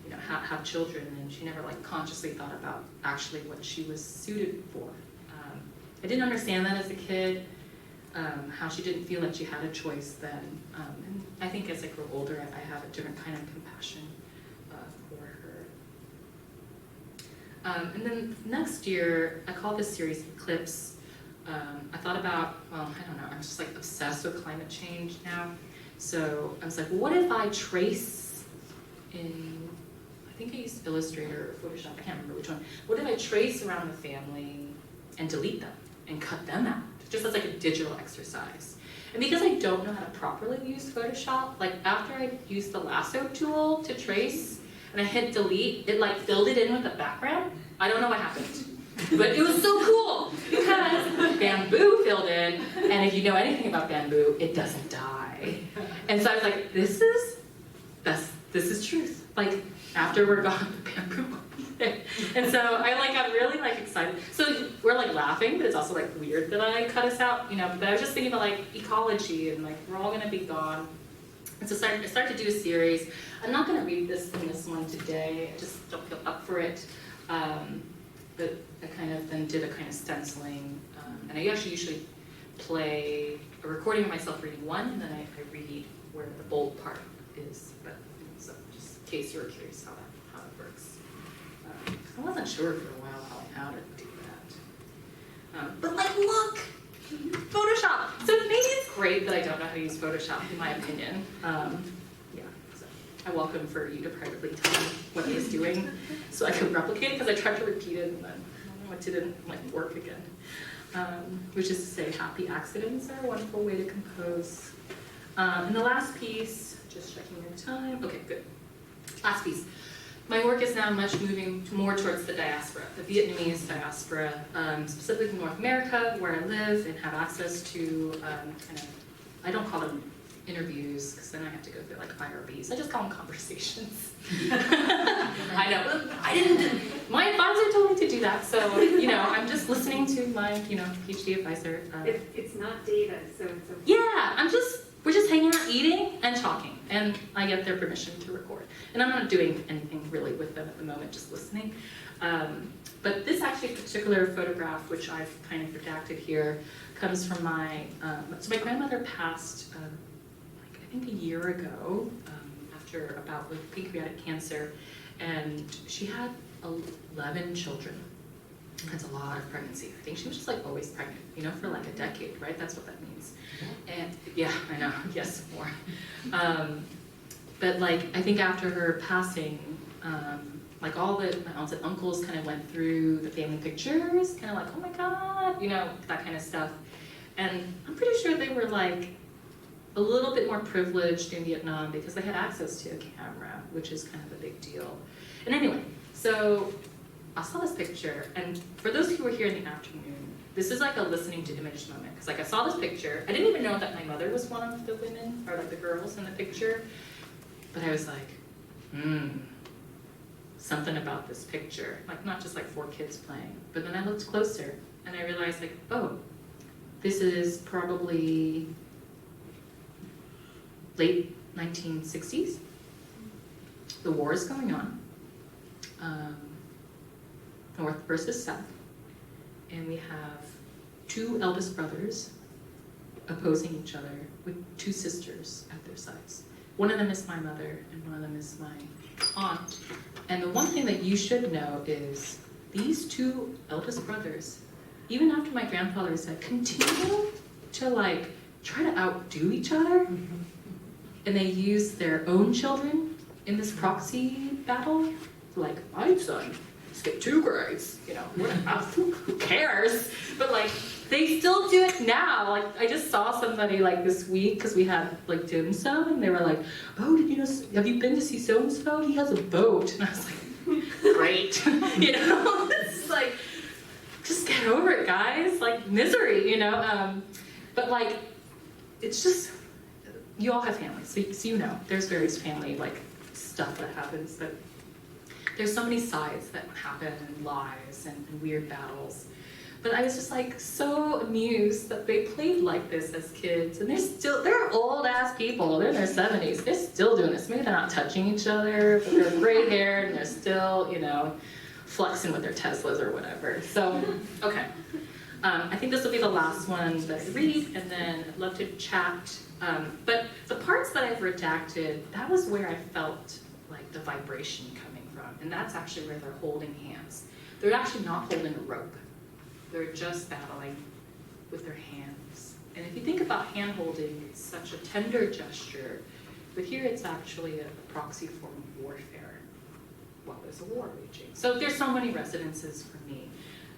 you know, have children, and she never like consciously thought about actually what she was suited for. I didn't understand that as a kid, how she didn't feel like she had a choice then. And I think as I grow older, I have a different kind of compassion for her. And then next year, I call this series Eclipse. I thought about, well, I don't know, I'm just like obsessed with climate change now. So I was like, well, what if I trace in, I think I used Illustrator or Photoshop, I can't remember which one. What if I trace around the family and delete them and cut them out, just as like a digital exercise? And because I don't know how to properly use Photoshop, like after I used the lasso tool to trace and I hit delete, it like filled it in with a background. I don't know what happened, but it was so cool because bamboo filled in, and if you know anything about bamboo, it doesn't die. And so I was like, this is truth. Like after we're gone, the bamboo will be there. And so I'm really like excited. So we're like laughing, but it's also like weird that I cut us out, you know. But I was just thinking about like ecology and like we're all gonna be gone. And so I started to do a series. I'm not gonna read this one today. I just don't feel up for it. But I kind of then did a kind of stenciling, and I actually usually play a recording of myself reading one, and then I read where the bold part is. But so just in case you were curious how it works. I wasn't sure for a while how to do that. But like, look, Photoshop. So maybe it's great that I don't know how to use Photoshop, in my opinion. Yeah. So I welcome for you to privately tell me what I was doing, so I could replicate it, because I tried to repeat it and then it didn't like work again. Which is to say, happy accidents are a wonderful way to compose. And the last piece, just checking your time. Okay, good. Last piece. My work is now much moving more towards the diaspora, the Vietnamese diaspora, specifically North America, where I live and have access to kind of, I don't call them interviews, because then I have to go through like IRBs. I just call them conversations. I know, my advisor told me to do that, so, you know, I'm just listening to my, you know, PhD advisor. It's not data, so it's okay. Yeah, we're just hanging out, eating and talking, and I get their permission to record. And I'm not doing anything really with them at the moment, just listening. But this actually particular photograph, which I've kind of redacted here, comes from my, so my grandmother passed, I think a year ago, after a bout with pancreatic cancer, and she had 11 children. That's a lot of pregnancy. I think she was just like always pregnant, you know, for like a decade, right? That's what that means. And yeah, I know, yes, more. But like, I think after her passing, like all my aunts and uncles kind of went through the family pictures, kind of like, oh my God, you know, that kind of stuff. And I'm pretty sure they were like a little bit more privileged in Vietnam because they had access to a camera, which is kind of a big deal. And anyway, so I saw this picture, and for those who were here in the afternoon, this is like a listening to image moment, because like I saw this picture, I didn't even know that my mother was one of the women, or like the girls in the picture, but I was like, something about this picture, like not just like 4 kids playing, but then I looked closer, and I realized like, oh, this is probably late 1960s. The war is going on. North versus South. And we have 2 eldest brothers opposing each other with 2 sisters at their sides. One of them is my mother and one of them is my aunt. And the one thing that you should know is these 2 eldest brothers, even after my grandfather said, continue to like try to outdo each other. And they use their own children in this proxy battle. Like, my son skipped 2 grades, you know, who cares? But like, they still do it now. Like, I just saw somebody like this week, because we had like dim sum, and they were like, oh, did you know, have you been to see so-and-so? He has a boat. And I was like, great. You know, it's like, just get over it, guys. Like, misery, you know? But like, it's just, you all have families, so you know, there's various family like stuff that happens, but there's so many sides that happen, and lies and weird battles. But I was just like so amused that they played like this as kids, and they're old ass people, they're in their 70s, they're still doing this. Maybe they're not touching each other, but they're gray haired and they're still, you know, flexing with their Teslas or whatever. So, okay. I think this will be the last one that I read, and then I'd love to chat. But the parts that I've redacted, that was where I felt like the vibration coming from, and that's actually where they're holding hands. They're actually not holding a rope. They're just battling with their hands. And if you think about hand holding, it's such a tender gesture, but here it's actually a proxy form of warfare while there's a war raging. So there's so many resonances for me.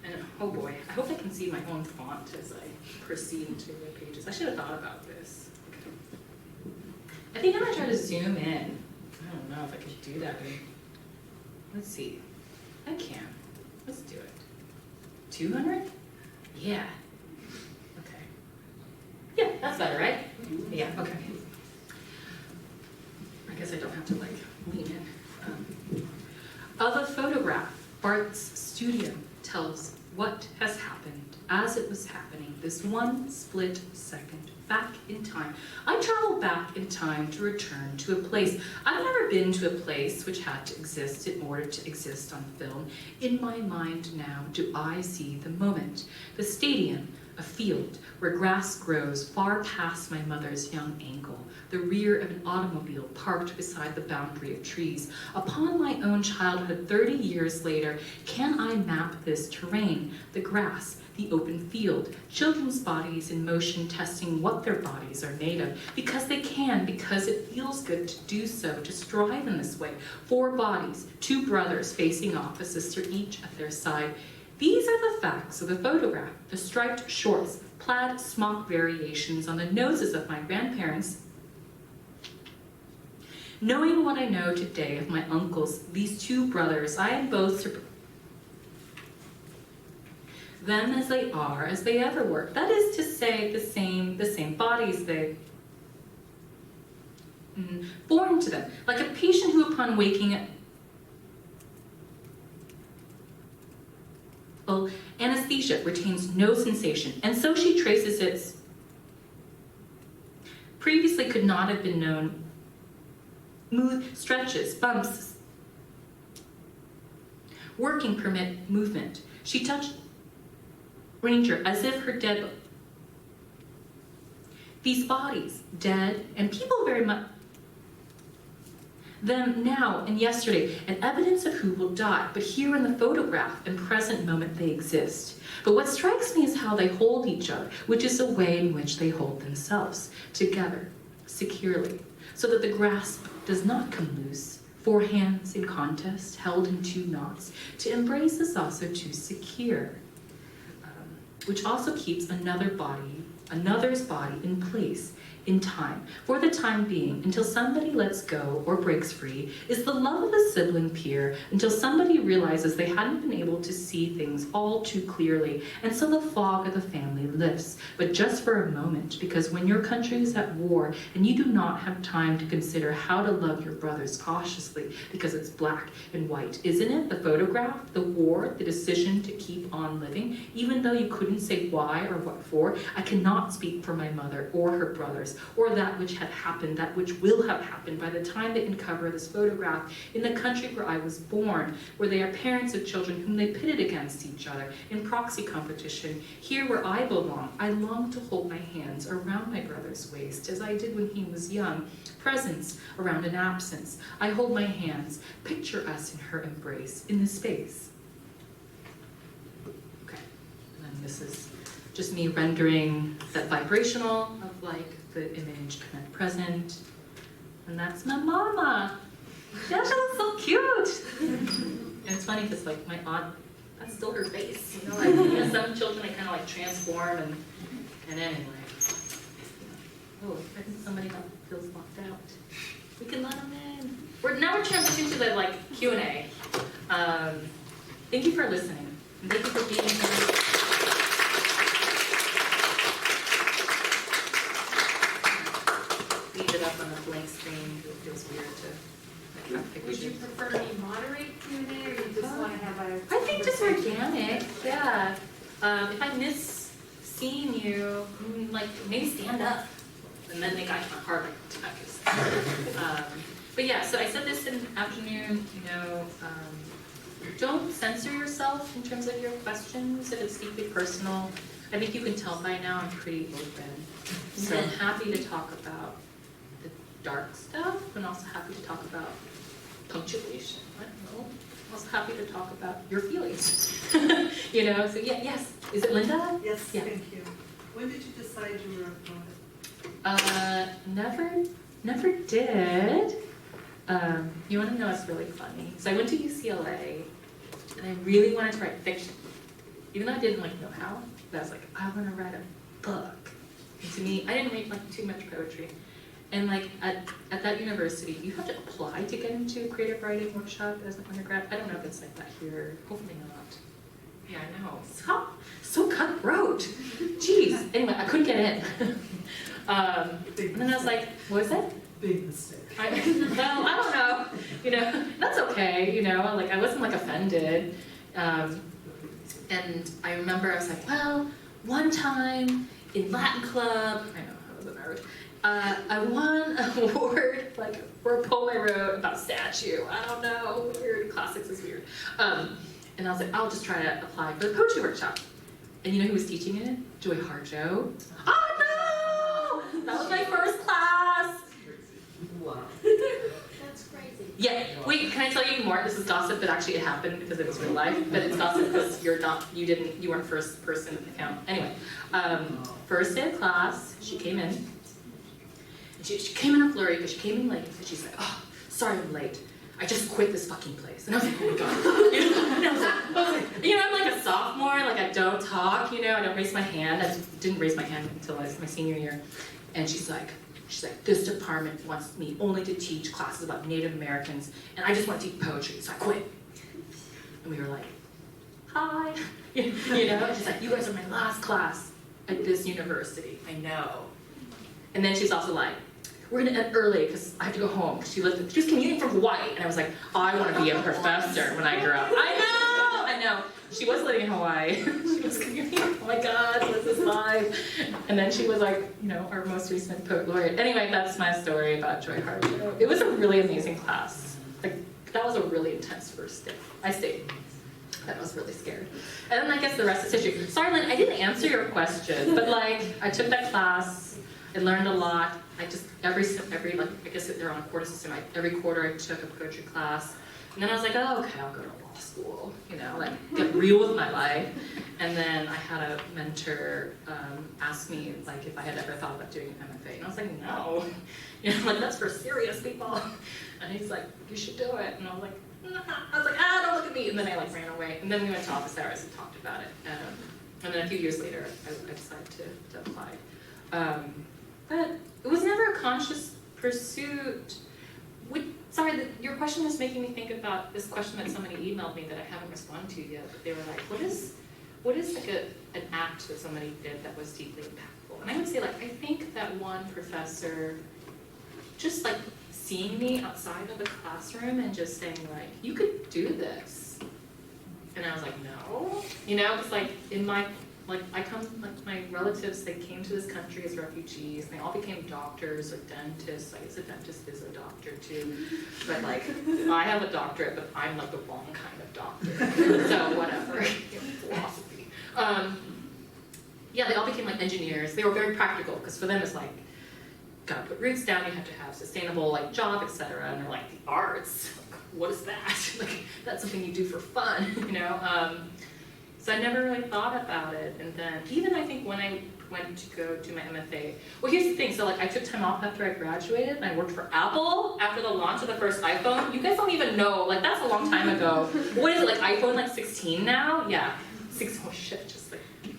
And oh boy, I hope I can see my own font as I proceed into the pages. I should have thought about this. Okay. I think I'm gonna try to zoom in. I don't know if I could do that. Let's see. I can. Let's do it. 200? Yeah. Okay. Yeah, that's better, right? Yeah, okay. I guess I don't have to like lean in. Of a photograph, Bart's studio tells what has happened as it was happening this one split second back in time. I travel back in time to return to a place. I've never been to a place which had to exist in order to exist on film. In my mind now do I see the moment. The stadium, a field where grass grows far past my mother's young ankle, the rear of an automobile parked beside the boundary of trees. Upon my own childhood 30 years later, can I map this terrain? The grass, the open field, children's bodies in motion testing what their bodies are made of, because they can, because it feels good to do so, to strive in this way. 4 bodies, 2 brothers facing off, a sister each at their side. These are the facts of the photograph, the striped shorts, plaid smock variations on the noses of my grandparents. Knowing what I know today of my uncles, these 2 brothers, I am both them as they are, as they ever were. That is to say, the same bodies they born to them, like a patient who upon waking anesthesia retains no sensation, and so she traces its previously could not have been known stretches, bumps, working permit movement. She touched Ranger as if her dead, these bodies, dead, and people very much, them now and yesterday, and evidence of who will die, but here in the photograph and present moment they exist. But what strikes me is how they hold each other, which is the way in which they hold themselves, together, securely, so that the grasp does not come loose. 4 hands in contest, held in 2 knots. To embrace is also to secure, which also keeps another's body in place, in time, for the time being, until somebody lets go or breaks free, is the love of a sibling peer, until somebody realizes they hadn't been able to see things all too clearly, and so the fog of the family lifts, but just for a moment, because when your country is at war, and you do not have time to consider how to love your brothers cautiously, because it's black and white. Isn't it the photograph, the war, the decision to keep on living, even though you couldn't say why or what for? I cannot speak for my mother or her brothers, or that which had happened, that which will have happened by the time they uncover this photograph in the country where I was born, where they are parents of children whom they pitted against each other in proxy competition. Here where I belong, I long to hold my hands around my brother's waist, as I did when he was young, presence around an absence. I hold my hands, picture us in her embrace, in the space. Okay, and then this is just me rendering that vibrational of like the image kind of present. And that's my mama. Yeah, she looks so cute. And it's funny because like my aunt, that's still her face. You know, like you know, some children they kind of like transform and anyway. Oh, I think somebody feels locked out. We can let them in. Now we're transitioning to the like Q&A. Thank you for listening. And thank you for being here. We Would you prefer me moderate Q&A, or you just want to have a? I think just organic, yeah. If I miss seeing you, like maybe stand up and then make eye contact. But yeah, so I said this in the afternoon, don't censor yourself in terms of your questions if it's deeply personal. I think you can tell by now I'm pretty open. So I'm happy to talk about the dark stuff, and also happy to talk about punctuation. I don't know. I'm also happy to talk about your feelings. So yeah, yes. Is it Linda? Yes, Yeah. thank you. When did you decide you were a poet? Never did. You want to know what's really funny? So I went to UCLA, and I really wanted to write fiction, even though I didn't know how. But I was like, I want to write a book. And to me, I didn't read too much poetry. And at that university, you have to apply to get into a creative writing workshop as an undergrad. I don't know if it's like that here. Hopefully not. Yeah, I know. So cutthroat. Jeez. Anyway, I couldn't get in. And then I was like, what was that? Big mistake. Well, I don't know. That's okay. I wasn't offended. And I remember I was like, well, one time in Latin club, I know I was a nerd. I won an award for a poem I wrote about a statue. I don't know, weird. Classics is weird. And I was like, I'll just try to apply for the poetry workshop. And you know who was teaching it? Joy Harjo. Oh no! That was my first class. Wow. That's crazy. Yeah. Wait, can I tell you more? This is gossip, but actually it happened because it was real life. But it's gossip because you weren't first person account. Anyway, first day of class, she came in. And she came in a flurry because she came in late. And she's like, oh, sorry I'm late. I just quit this fucking place. And I was like, oh my god. And I was like, I'm like a sophomore. I don't talk. I don't raise my hand. I didn't raise my hand until I was my senior year. And she's like, this department wants me only to teach classes about Native Americans, and I just want to teach poetry, so I quit. And we were like, hi. She's like, you guys are my last class at this university. I know. And then she's also like, we're gonna end early because I have to go home. She was commuting from Hawaii, and I was like, I want to be a professor when I grow up. I know. She was living in Hawaii. She was commuting. Oh my God, this is live. And then she was our most recent poet laureate. Anyway, that's my story about Joy Harjo. It was a really amazing class. That was a really intense first day. I stayed. I was really scared. And then I guess the rest is history. Sorry, Lynn, I didn't answer your question, but I took that class. I learned a lot. I guess they're on a quarter system. Every quarter I took a poetry class. And then I was like, oh, okay, I'll go to law school, get real with my life. And then I had a mentor ask me, if I had ever thought about doing an MFA. And I was like, no. That's for serious people. And he's like, you should do it. And I was like, nah. Don't look at me. And then I ran away. And then we went to office hours and talked about it. And then a few years later, I decided to apply. But it was never a conscious pursuit. Sorry, your question was making me think about this question that somebody emailed me that I haven't responded to yet. But they were like, what is an act that somebody did that was deeply impactful? And I would say I think that one professor just seeing me outside of the classroom and just saying you could do this. And I was like, no. Because in my my relatives, they came to this country as refugees, and they all became doctors or dentists. I guess a dentist is a doctor too. But I have a doctorate, but I'm the wrong kind of doctor. So whatever, philosophy. Yeah, they all became engineers. They were very practical, because for them it's gotta put roots down, you have to have sustainable job, etc. And they're the arts, what is that? That's something you do for fun, So I never really thought about it. And then even I think when I went to go do my MFA, well, here's the thing. So I took time off after I graduated, and I worked for Apple after the launch of the first iPhone. You guys don't even know, that's a long time ago. What is it, iPhone 16 now? Yeah, oh shit, just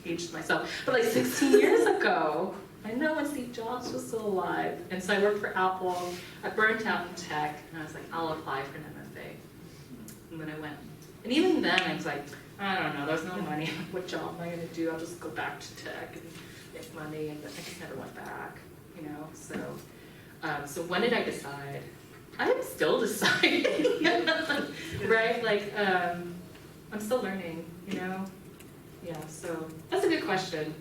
aged myself. But 16 years ago, I know when Steve Jobs was still alive. And so I worked for Apple. I burnt out in tech, and I was like, I'll apply for an MFA. And then I went. And even then, I was I don't know, there's no money. What job am I going to do? I'll just go back to tech and make money. And I just never went back, So when did I decide? I'm still deciding, right? Like, I'm still learning, you know? Yeah, so that's a good question.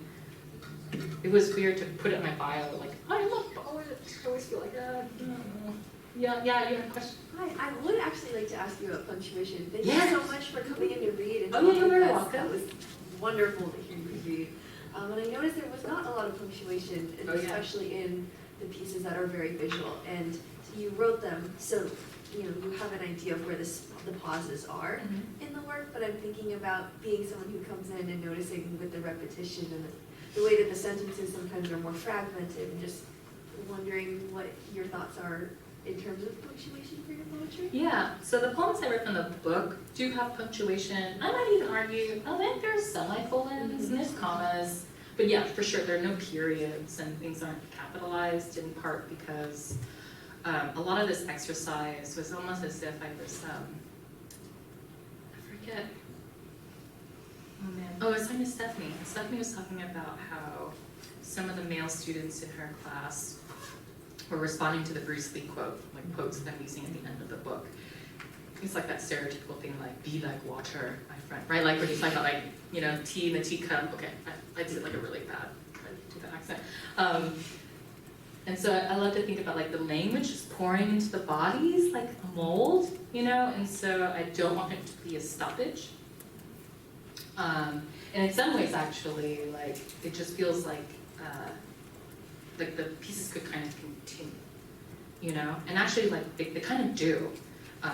It was weird to put it in my bio, like, I love poet. I always feel like, yeah, you have a question? Hi, I would actually like to ask you about punctuation. Thank Yes. you so much for coming in to read and Oh, yeah, you're very us. welcome. That was wonderful to hear you read. And I noticed there was not a lot of punctuation, and Oh, yeah. especially in the pieces that are very visual. And so you wrote them so you have an idea of where the pauses are in the work. But I'm thinking about being someone who comes in and noticing with the repetition and the way that the sentences sometimes are more fragmented, and just wondering what your thoughts are in terms of punctuation for your poetry? Yeah, so the poems I read from the book do have punctuation. I might even argue, then there's semicolons and there's commas. But yeah, for sure, there are no periods and things aren't capitalized, in part because a lot of this exercise was almost as if I was, I forget. Oh man. Oh, I was talking to Stephanie. Stephanie was talking about how some of the male students in her class were responding to the Bruce Lee quote, like quotes that I'm using at the end of the book. It's like that stereotypical thing, like, be like water, my friend, right? Like when he's talking about, like, tea in the teacup. Okay, I did like a really bad, I do that accent. And so I love to think about like the language just pouring into the bodies, like a mold, and so I don't want it to be a stoppage. And in some ways, actually, like, it just feels like the pieces could kind of continue, and actually, like, they kind of do,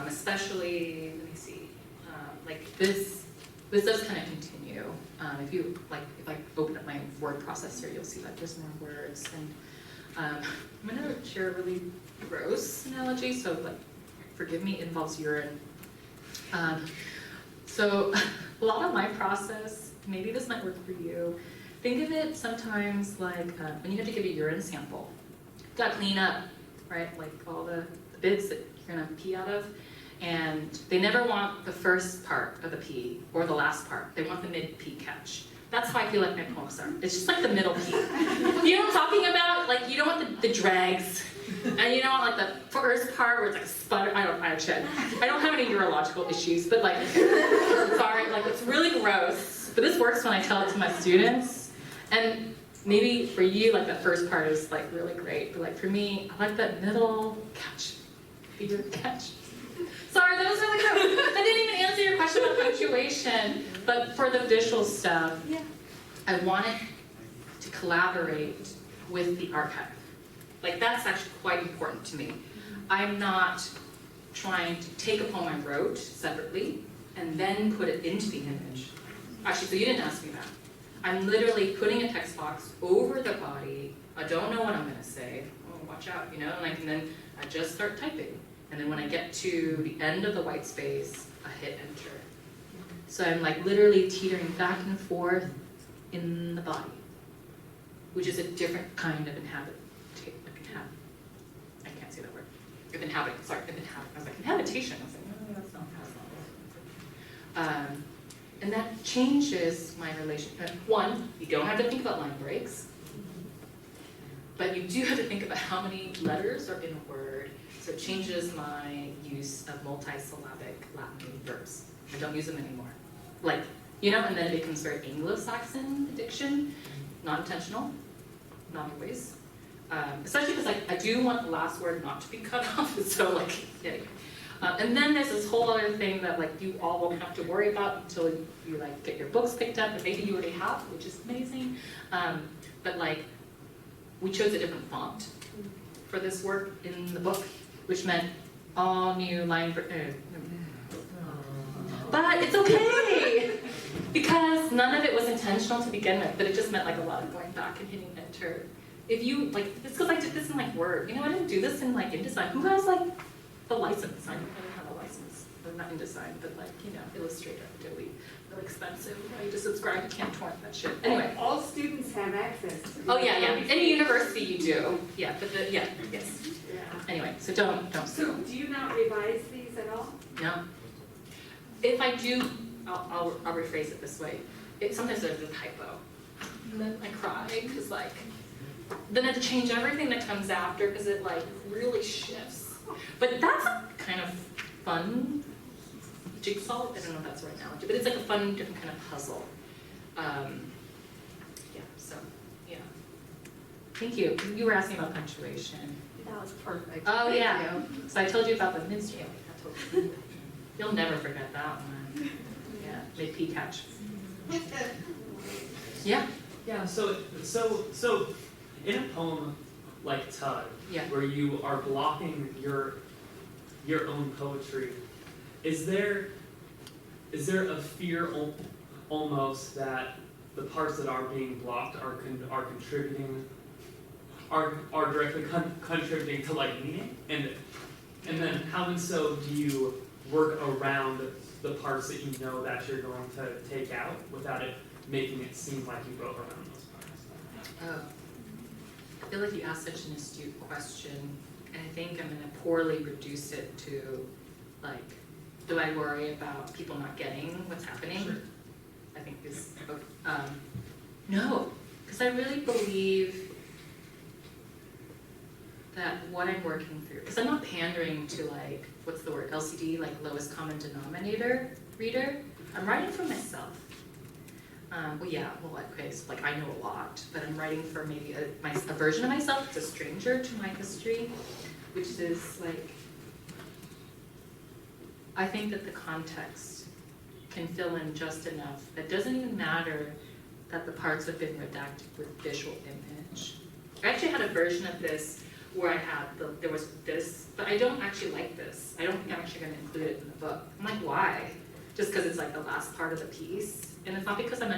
especially, let me see, like this does kind of continue. If I open up my word processor, you'll see that there's more words, and I'm gonna share a really gross analogy, so, like, forgive me, it involves urine. So a lot of my process, maybe this might work for you, think of it sometimes like when you have to give a urine sample. You gotta clean up, right? Like all the bits that you're gonna pee out of. And they never want the first part of the pee or the last part. They want the mid-pee catch. That's how I feel like my poems are. It's just like the middle pee. You know what I'm talking about? Like, you don't want the dregs. And you don't want like the first part where it's like a sputter. I don't have any neurological issues, but like, sorry, like it's really gross. But this works when I tell it to my students. And maybe for you, like that first part is like really great. But like for me, I like that middle catch. Your catch. Sorry, that was really good. I didn't even answer your question about punctuation. But for the visual stuff, I wanted to collaborate with the archive. Like, that's actually quite important to me. I'm not trying to take a poem I wrote separately and then put it into the image. Actually, so you didn't ask me that. I'm literally putting a text box over the body. I don't know what I'm gonna say. Oh, watch out, and then I just start typing. And then when I get to the end of the white space, I hit enter. So I'm like literally teetering back and forth in the body, which is a different kind of I can't say that word. Inhabit. I was like, inhabitation. I was like, no, that's not. And that changes my relationship. One, you don't have to think about line breaks, but you do have to think about how many letters are in a word. So it changes my use of multisyllabic Latin verbs. I don't use them anymore. Like, and then it becomes very Anglo-Saxon diction, not intentional, not always. Especially because I do want the last word not to be cut off, so like, anyway. And then there's this whole other thing that like you all won't have to worry about until you like get your books picked up, and maybe you already have, which is amazing. But like, we chose a different font for this work in the book, which meant all new line. But it's okay, because none of it was intentional to begin with, but it just meant like a lot of going back and hitting enter. If you, like, it's because I did this in like Word. I didn't do this in like InDesign. Who has like the license? I didn't have a license. Or not InDesign, but like, Illustrator, Adobe. Really expensive. I need to subscribe, you can't torrent that shit. Anyway. All students have access to Oh yeah. Any university you do. Yeah, but yes. Yeah. Anyway, so don't. So do you not revise these at all? No. If I do, I'll rephrase it this way. Sometimes there's a typo. And then I cry, because like, then I have to change everything that comes after, because it like really shifts But that's a kind of fun jigsaw. I don't know if that's the right analogy, but it's like a fun, different kind of puzzle. Yeah, so, yeah. Thank you. You were asking about punctuation. That was perfect. Oh, Thank yeah. you. So I told you about the midstream. I told you. You'll never forget that one. Yeah, big pea catch. Yeah. Yeah, so in a poem like Tug, Yeah. where you are blocking your own poetry, is there a fear almost that the parts that are being blocked are contributing, are directly contributing to like meaning, and then how and so do you work around the parts that you know that you're going to take out without it making it seem like you wrote around those parts? Oh. I feel like you asked such an astute question, and I think I'm going to poorly reduce it to, like, do I worry about people not getting what's happening? Sure. I think is, no, because I really believe that what I'm working through, because I'm not pandering to, like, what's the word, LCD, like lowest common denominator reader. I'm writing for myself. Okay, so like I know a lot, but I'm writing for maybe a version of myself that's a stranger to my history, which is like, I think that the context can fill in just enough. It doesn't even matter that the parts have been redacted with visual image. I actually had a version of this where I had there was this, but I don't actually like this. I don't think I'm actually going to include it in the book. I'm like, why? Just because it's like the last part of the piece. And it's not because I'm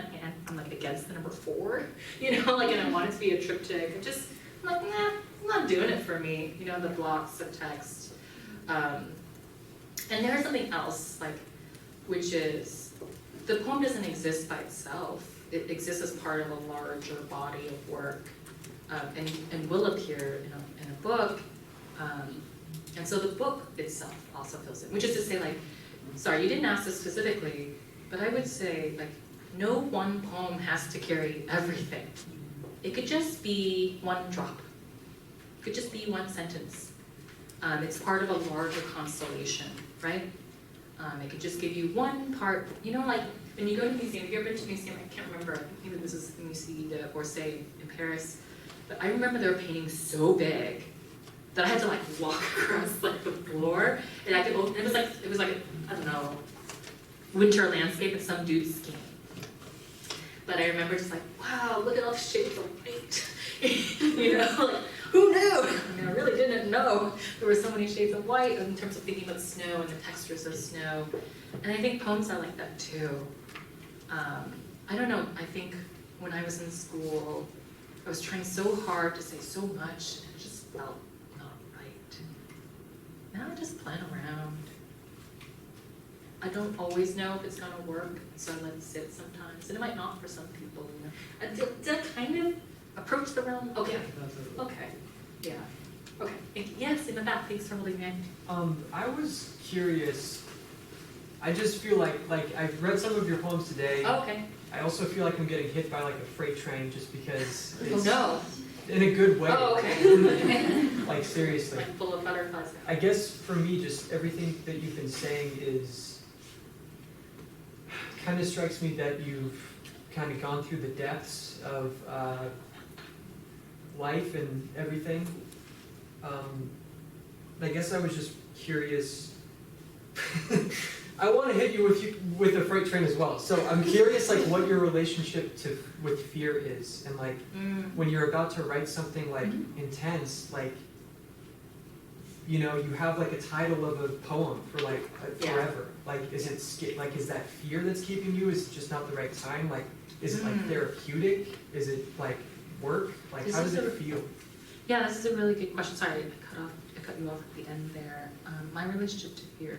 like against the number 4, you know, like, and I want it to be a triptych. I'm like, nah, it's not doing it for me, you know, the blocks of text. And there's something else, like, which is, the poem doesn't exist by itself. It exists as part of a larger body of work, and will appear in a book. And so the book itself also fills in, which is to say, like, sorry, you didn't ask this specifically, but I would say, like, no one poem has to carry everything. It could just be one drop. It could just be one sentence. It's part of a larger constellation, right? It could just give you one part. You know, like, when you go to a museum, have you ever been to a museum? I can't remember. Maybe this is the Musée d'Orsay in Paris. But I remember they were painting so big that I had to, like, walk across, like, the floor. And I could open, it was like, I don't know, winter landscape and some dude skiing. But I remember just like, wow, look at all the shades of white. You know, like, who knew? I mean, I really didn't know there were so many shades of white in terms of thinking about snow and the textures of snow. And I think poems are like that too. I don't know, I think when I was in school, I was trying so hard to say so much, and it just felt not right. Now I just plan around. I don't always know if it's gonna work, so I let it sit sometimes, and it might not for some people, you know. Did I kind of approach the realm? Okay. Okay. Yeah. Okay. Thank you. Yes, in the back. Thanks for holding me. I was curious. I just feel like I've read some of your poems today. Oh, okay. I also feel like I'm getting hit by like a freight train just because Oh it's no. in a good way. Oh, okay. Like seriously. Like full of butterflies. I guess for me, just everything that you've been saying kind of strikes me that you've kind of gone through the depths of life and everything. I guess I was just curious. I want to hit you with a freight train as well. So I'm curious, like, what your relationship with fear is, and like when you're about to write something like intense, like, you know, you have like a title of a poem for like forever. Like, is that fear that's keeping you? Is it just not the right time? Like, is it like therapeutic? Is it like work? Like, how does it feel? Yeah, this is a really good question. Sorry, I cut you off at the end there. My relationship to fear.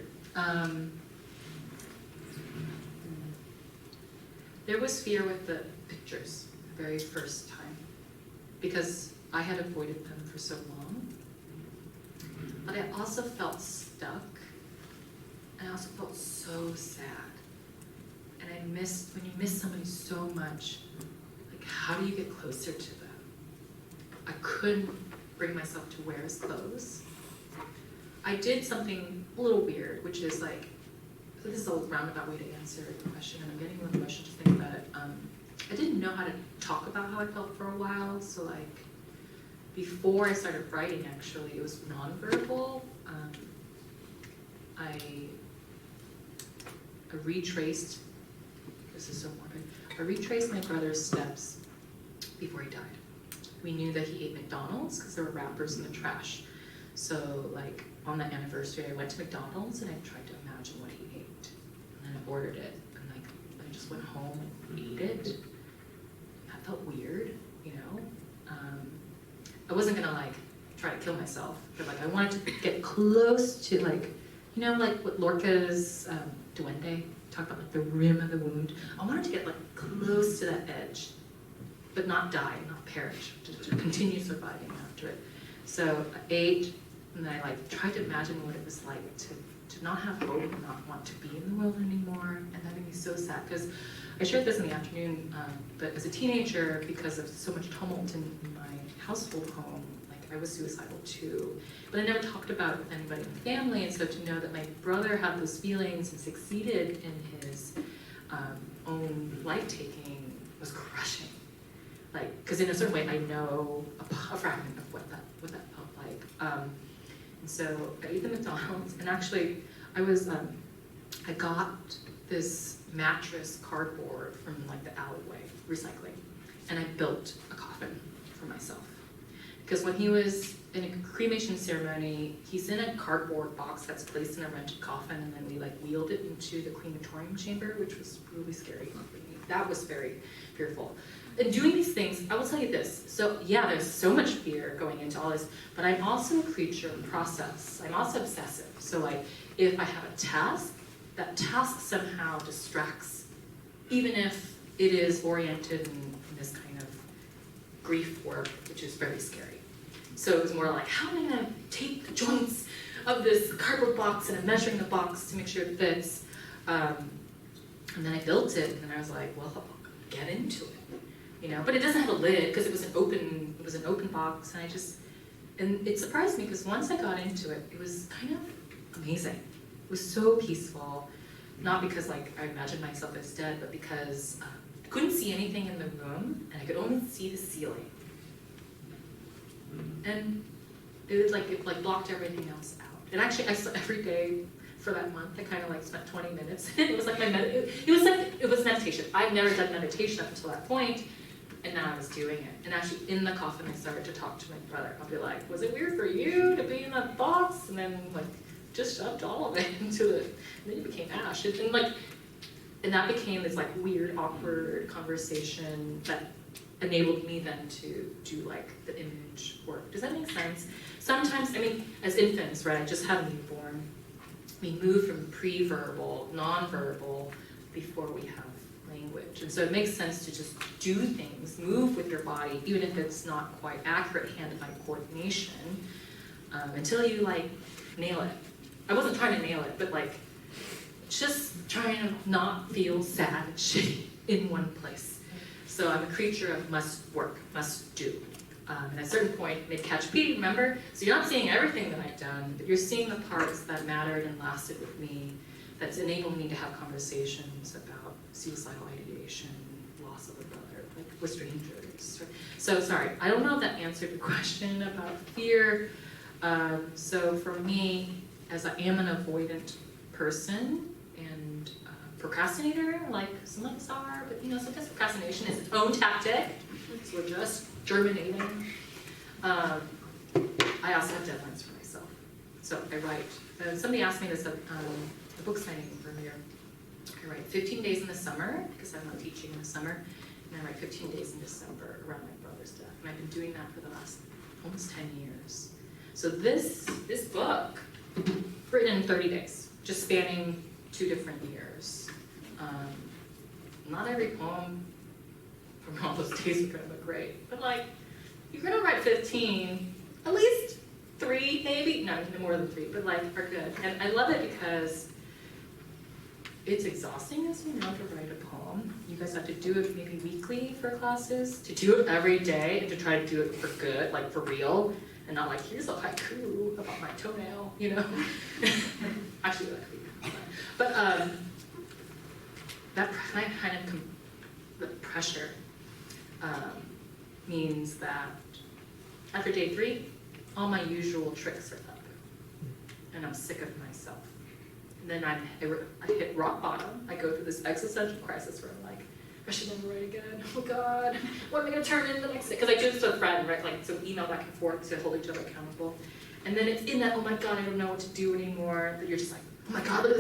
There was fear with the pictures the very first time, because I had avoided them for so long. But I also felt stuck. I also felt so sad. And when you miss somebody so much, like, how do you get closer to them? I couldn't bring myself to wear his clothes. I did something a little weird, which is like, so this is a roundabout way to answer the question, and I'm getting a little emotional just thinking about it. I didn't know how to talk about how I felt for a while, so like, before I started writing, actually, it was nonverbal. I retraced, this is so morbid, I retraced my brother's steps before he died. We knew that he ate McDonald's because there were wrappers in the trash. So like on that anniversary, I went to McDonald's and I tried to imagine what he ate. And then I ordered it and like I just went home and ate it. That felt weird, you know? I wasn't gonna like try to kill myself, but like I wanted to get close to like, you know, like what Lorca's Duende talked about, like the rim of the wound. I wanted to get like close to that edge, but not die, not perish, to continue surviving after it. So I ate, and I like tried to imagine what it was like to not have hope, and not want to be in the world anymore, and that made me so sad, because I shared this in the afternoon, but as a teenager, because of so much tumult in my household home, like I was suicidal too, but I never talked about it with anybody in the family, and so to know that my brother had those feelings and succeeded in his own life-taking was crushing. Like, because in a certain way, I know a fragment of what that felt like. And so I ate the McDonald's, and actually, I got this mattress cardboard from like the alleyway, recycling, and I built a coffin for myself. Because when he was in a cremation ceremony, he's in a cardboard box that's placed in a rented coffin, and then we like wheeled it into the crematorium chamber, which was really scary for me. That was very fearful. And doing these things, I will tell you this, so yeah, there's so much fear going into all this, but I'm also a creature of process. I'm also obsessive. So like, if I have a task, that task somehow distracts, even if it is oriented in this kind of grief work, which is very scary. So it was more like, how am I gonna take the joints of this cardboard box, and I'm measuring the box to make sure it fits. And then I built it, and I was like, well, I'll get into it. You know, but it doesn't have a lid because it was an open box, and it surprised me because once I got into it, it was kind of amazing. It was so peaceful, not because like I imagined myself as dead, but because I couldn't see anything in the room, and I could only see the ceiling, and it blocked everything else out. And actually, I slept every day for that month. I kind of like spent 20 minutes. It was like it was meditation. I've never done meditation up until that point. And now I was doing it. And actually in the coffin, I started to talk to my brother. I'll be like, was it weird for you to be in that box? And then like, just shoved all of it into the, and then it became ash. And that became this like weird, awkward conversation that enabled me then to do like the image work. Does that make sense? Sometimes, I mean, as infants, right, I just had a newborn. We move from pre-verbal, non-verbal, before we have language. And so it makes sense to just do things, move with your body, even if it's not quite accurate hand-eye coordination, until you like nail it. I wasn't trying to nail it, but like just trying to not feel sad and shitty in one place. So I'm a creature of must work, must do. And at a certain point, mid-catch P, remember? So you're not seeing everything that I've done, but you're seeing the parts that mattered and lasted with me, that's enabled me to have conversations about suicidal ideation, loss of a brother, like with strangers. So sorry, I don't know if that answered your question about fear. So for me, as I am an avoidant person and procrastinator, like some of us are, but you know, sometimes procrastination is its own tactic, so we're just germinating. I also have deadlines for myself, so I write. Somebody asked me this at the book signing earlier. I write 15 days in the summer, because I'm not teaching in the summer, and I write 15 days in December around my brother's death, and I've been doing that for the last almost 10 years. So this book, written in 30 days, just spanning 2 different years. Not every poem from all those days are gonna look great, but like, you're gonna write 15, at least 3 maybe, no more than 3, but like, are good. And I love it because it's exhausting, as you know, to write a poem. You guys have to do it maybe weekly for classes, to do it every day, and to try to do it for good, like for real. and not like, here's a haiku about my toenail, you know? Actually, that could be. But that kind of the pressure means that after day 3, all my usual tricks are up, and I'm sick of myself. And then I hit rock bottom. I go through this existential crisis where I'm like, I should never write again. Oh God, what am I gonna turn in the next day? Because I do this with a friend, right? Like, so email back and forth to hold each other accountable. And then it's in that, oh my God, I don't know what to do anymore. That you're just like, oh my God, look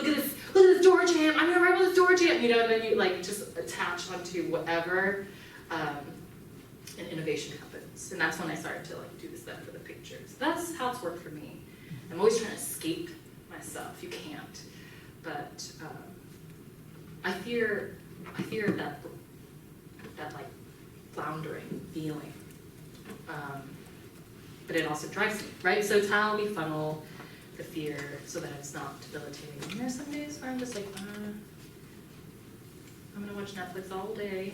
at this door jam. I'm gonna write with this door jam. You know, and then you like just attach onto whatever, and innovation happens. And that's when I started to like do this stuff for the pictures. That's how it's worked for me. I'm always trying to escape myself. You can't. But I fear that like floundering feeling. But it also drives me, right? So it's how we funnel the fear so that it's not debilitating. And there's some days where I'm just like, I'm gonna watch Netflix all day,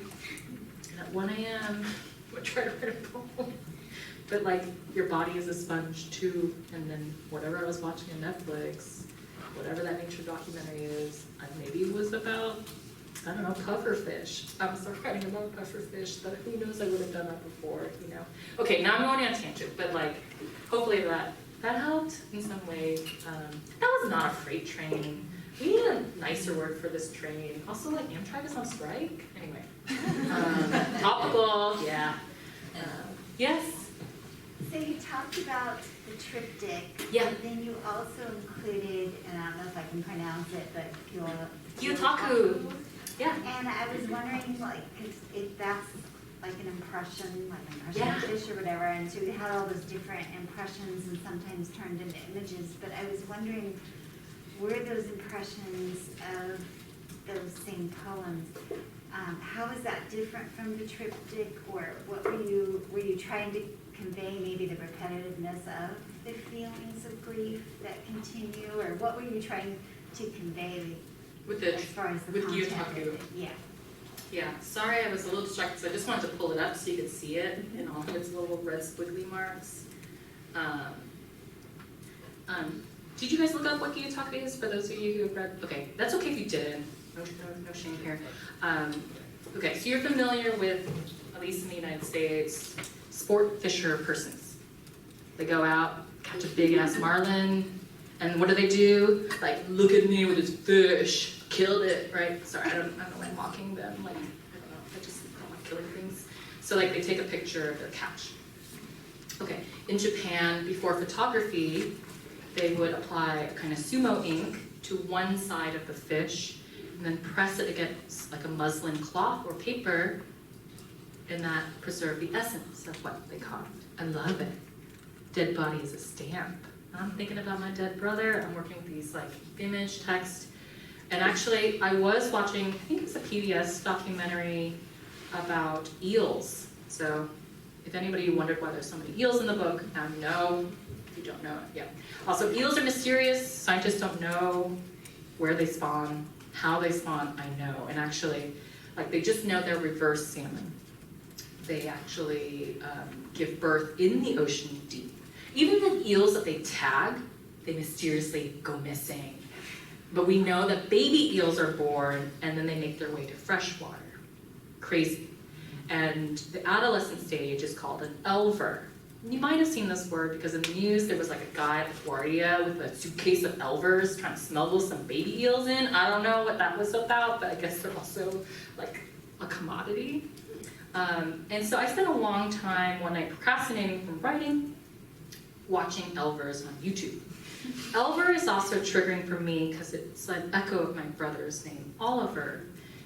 and at 1 a.m. I'm gonna try to write a poem. But like, your body is a sponge too, and then whatever I was watching on Netflix, whatever that nature documentary is, maybe it was about, I don't know, pufferfish. I was writing about pufferfish, but who knows, I would have done that before, you know. Okay, now I'm going on a tangent, but like, hopefully that helped in some way. That was not a freight train. We need a nicer word for this train. Also, like, Amtrak is on strike. Anyway, topical, yeah. Yes? So you talked about the triptych. Yeah. And then you also included, and I don't know if I can pronounce it, but Gyotaku. Yeah. And I was wondering, like, if that's like an impression, Yeah. of fish or whatever, and so we had all those different impressions and sometimes turned into images, but I was wondering, were those impressions of those same poems, how is that different from the triptych, or what were you trying to convey, maybe the repetitiveness of the feelings of grief that continue, or what were you trying to convey as far as the content of it? Yeah. Yeah, sorry I was a little distracted, so I just wanted to pull it up so you could see it in all of its little red squiggly marks. Did you guys look up what Gyotaku is, for those of you who have read? Okay, that's okay if you didn't. No shame here. Okay, so you're familiar with, at least in the United States, sport fisher persons. They go out, catch a big ass marlin, and what do? Like, look at me with this fish, killed it, right? Sorry, I don't like mocking them, like, I don't know, I just don't like killing things. So like, they take a picture of their catch. Okay, in Japan, before photography, they would apply a kind of sumo ink to one side of the fish, and then press it against like a muslin cloth or paper, and that preserved the essence of what they caught. I love it. Dead body is a stamp. I'm thinking about my dead brother. I'm working with these like image, text, and actually I was watching, I think it's a PBS documentary about eels. So if anybody wondered why there's so many eels in the book, now you know. If you don't know it, yeah. Also, eels are mysterious. Scientists don't know where they spawn, how they spawn. I know, and actually, like, they just know they're reverse salmon. They actually give birth in the ocean deep. Even the eels that they tag, they mysteriously go missing. But we know that baby eels are born and then they make their way to freshwater. Crazy. And the adolescent stage is called an elver. You might have seen this word because in the news there was like a guy at LaGuardia with a suitcase of elvers trying to smuggle some baby eels in. I don't know what that was about, but I guess they're also like a commodity. And so I spent a long time one night procrastinating from writing, watching elvers on YouTube. Elver is also triggering for me because it's an echo of my brother's name, Oliver.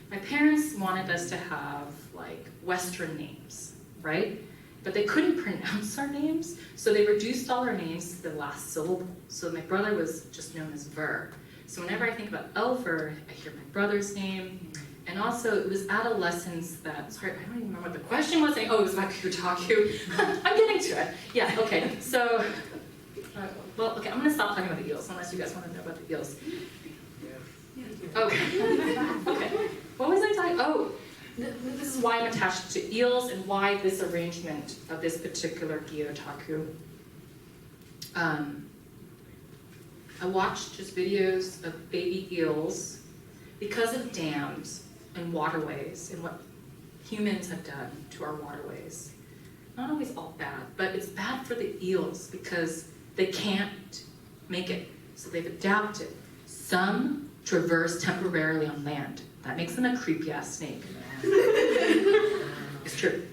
My parents wanted us to have like Western names, right? But they couldn't pronounce our names, so they reduced all our names to the last syllable. So my brother was just known as Ver. So whenever I think about Elver, I hear my brother's name. And also, it was adolescence that, sorry, I don't even remember what the question was. Oh, it was about Gyotaku. I'm getting to it. Yeah, okay. So, well, okay, I'm going to stop talking about the eels, unless you guys want to know about the eels. Okay. Okay. What was I talking? Oh, this is why I'm attached to eels and why this arrangement of this particular Gyotaku. I watched just videos of baby eels because of dams and waterways and what humans have done to our waterways. Not always all bad, but it's bad for the eels because they can't make it, so they've adapted. Some traverse temporarily on land. That makes them a creepy ass snake. It's true.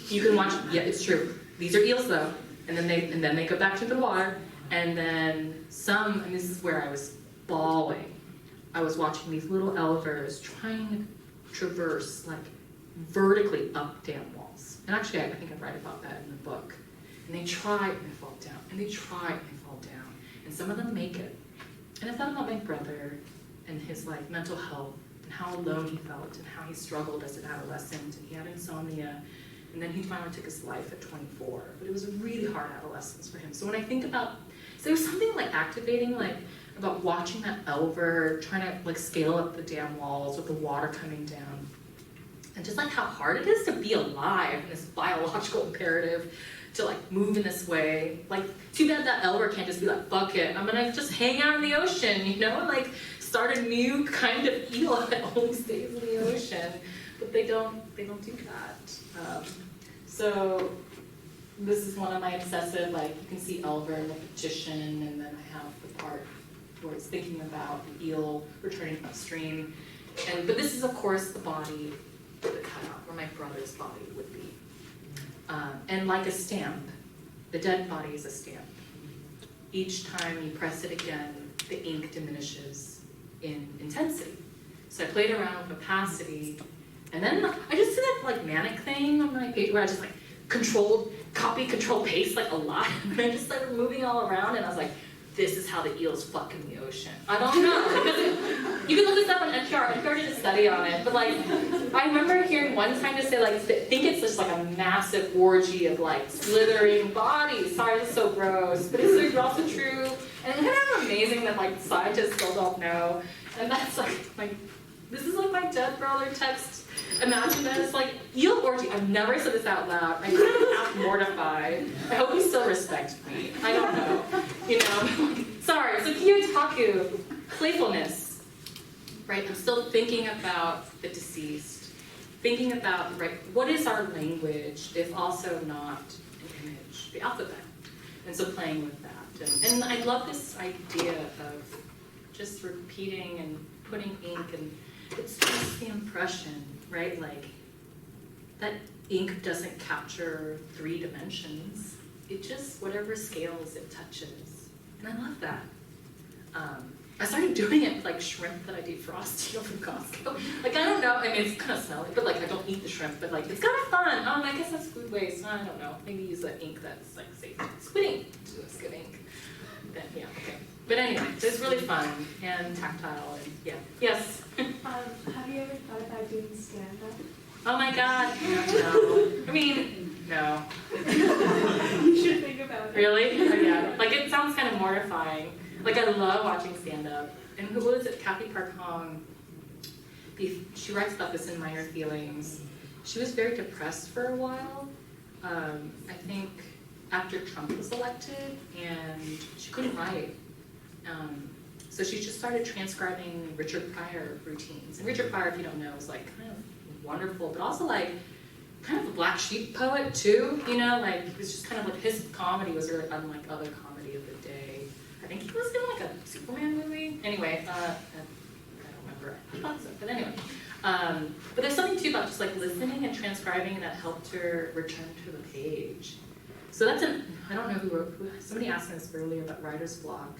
You can watch, yeah, it's true. These are eels though, and then they go back to the water, and then some, and this is where I was bawling. I was watching these little elvers trying to traverse like vertically up dam walls. And actually, I think I write about that in the book. And they try and they fall down, and they try and they fall down, and some of them make it. And I thought about my brother and his like mental health and how alone he felt and how he struggled as an adolescent, and he had insomnia, and then he finally took his life at 24. But it was a really hard adolescence for him. So when I think about, so there was something like activating, like about watching that elver trying to like scale up the dam walls with the water coming down, and just like how hard it is to be alive in this biological imperative to like move in this way. Like, too bad that elver can't just be like, fuck it, I'm gonna just hang out in the ocean, you know? Like, start a new kind of eel that only stays in the ocean. But they don't do that. So this is one of my obsessive, like, you can see elver in the petition, and then I have the part where it's thinking about the eel returning upstream. But this is, of course, the body, the cutout, where my brother's body would be. And like a stamp, the dead body is a stamp. Each time you press it again, the ink diminishes in intensity. So I played around with opacity, and then I just did that like manic thing on my page where I just like copy, control, paste like a lot. And I just started moving all around, and I was like, this is how the eels fuck in the ocean. I don't know. You can look this up on NPR. NPR did a study on it. But like, I remember hearing one scientist say like, think it's just like a massive orgy of like slithering bodies. Sorry, this is so gross. But it's also true. And it's kind of amazing that like scientists still don't know. And that's like this is like my dead brother text. Imagine that it's like eel orgy. I've never said this out loud. I kind of act mortified. I hope he still respects me. I don't know. You know. Sorry. So Kiyotaku, playfulness. Right. I'm still thinking about the deceased. Thinking about what is our language if also not an image, the alphabet. And so playing with that. And I love this idea of just repeating and putting ink, and it's just the impression, right? Like, that ink doesn't capture 3 dimensions. It just, whatever scales it touches. And I love that. I started doing it with like shrimp that I defrost, from Costco. Like, I don't know, I mean, it's kind of smelly, but like, I don't eat the shrimp, but like, it's kind of fun. I guess that's food waste. I don't know. Maybe use that ink that's like safe. Squid ink. Do a squid ink. Then, yeah, okay. But anyway, it's really fun and tactile, and yeah. Yes? Have you ever thought about doing stand-up? Oh my god, no. I mean, no. You should think about it. Really? Oh, yeah. Like, it sounds kind of mortifying. Like, I love watching stand-up. And who was it? Kathy Park Hong. She writes about this in Minor Feelings. She was very depressed for a while. I think after Trump was elected, and she couldn't write. So she just started transcribing Richard Pryor routines. And Richard Pryor, if you don't know, is like kind of wonderful, but also like kind of a black sheep poet too, you know, like it was just kind of like his comedy was very unlike other comedy of the day. I think he was in like a Superman movie. Anyway, I don't remember. I thought so, but anyway. But there's something too about just like listening and transcribing that helped her return to the page. So that's I don't know who somebody asked me this earlier about writer's block.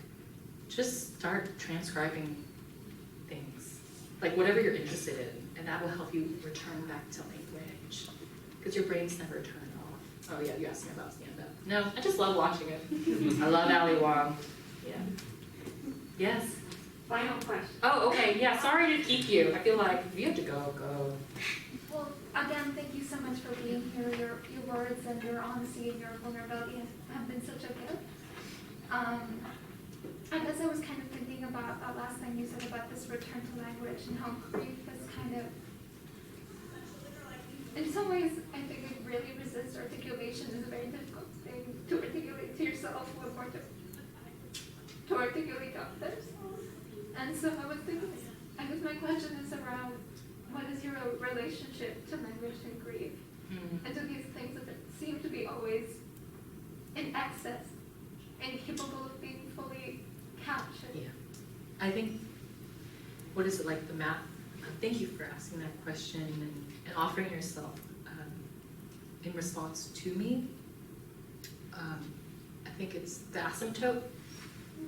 Just start transcribing things, like whatever you're interested in, and that will help you return back to language, because your brain's never turned off. Oh yeah, you asked me about stand-up. No, I just love watching it. I love Ali Wong. Yeah. Yes? Final question. Oh, okay, yeah, sorry to keep you. I feel like if you have to go, go. Well, again, thank you so much for being here. Your words and your honesty and your vulnerability have been such a gift. I guess I was kind of thinking about that last thing you said about this return to language and how grief is kind of, in some ways, I think we really resist articulation. Is a very difficult thing to articulate yourself was more to articulate others. And so I was thinking, I guess my question is around what is your relationship to language and grief? And to these things that seem to be always in excess and capable of being fully captured. Yeah. I think, what is it like the map? Thank you for asking that question and offering yourself in response to me. I think it's the asymptote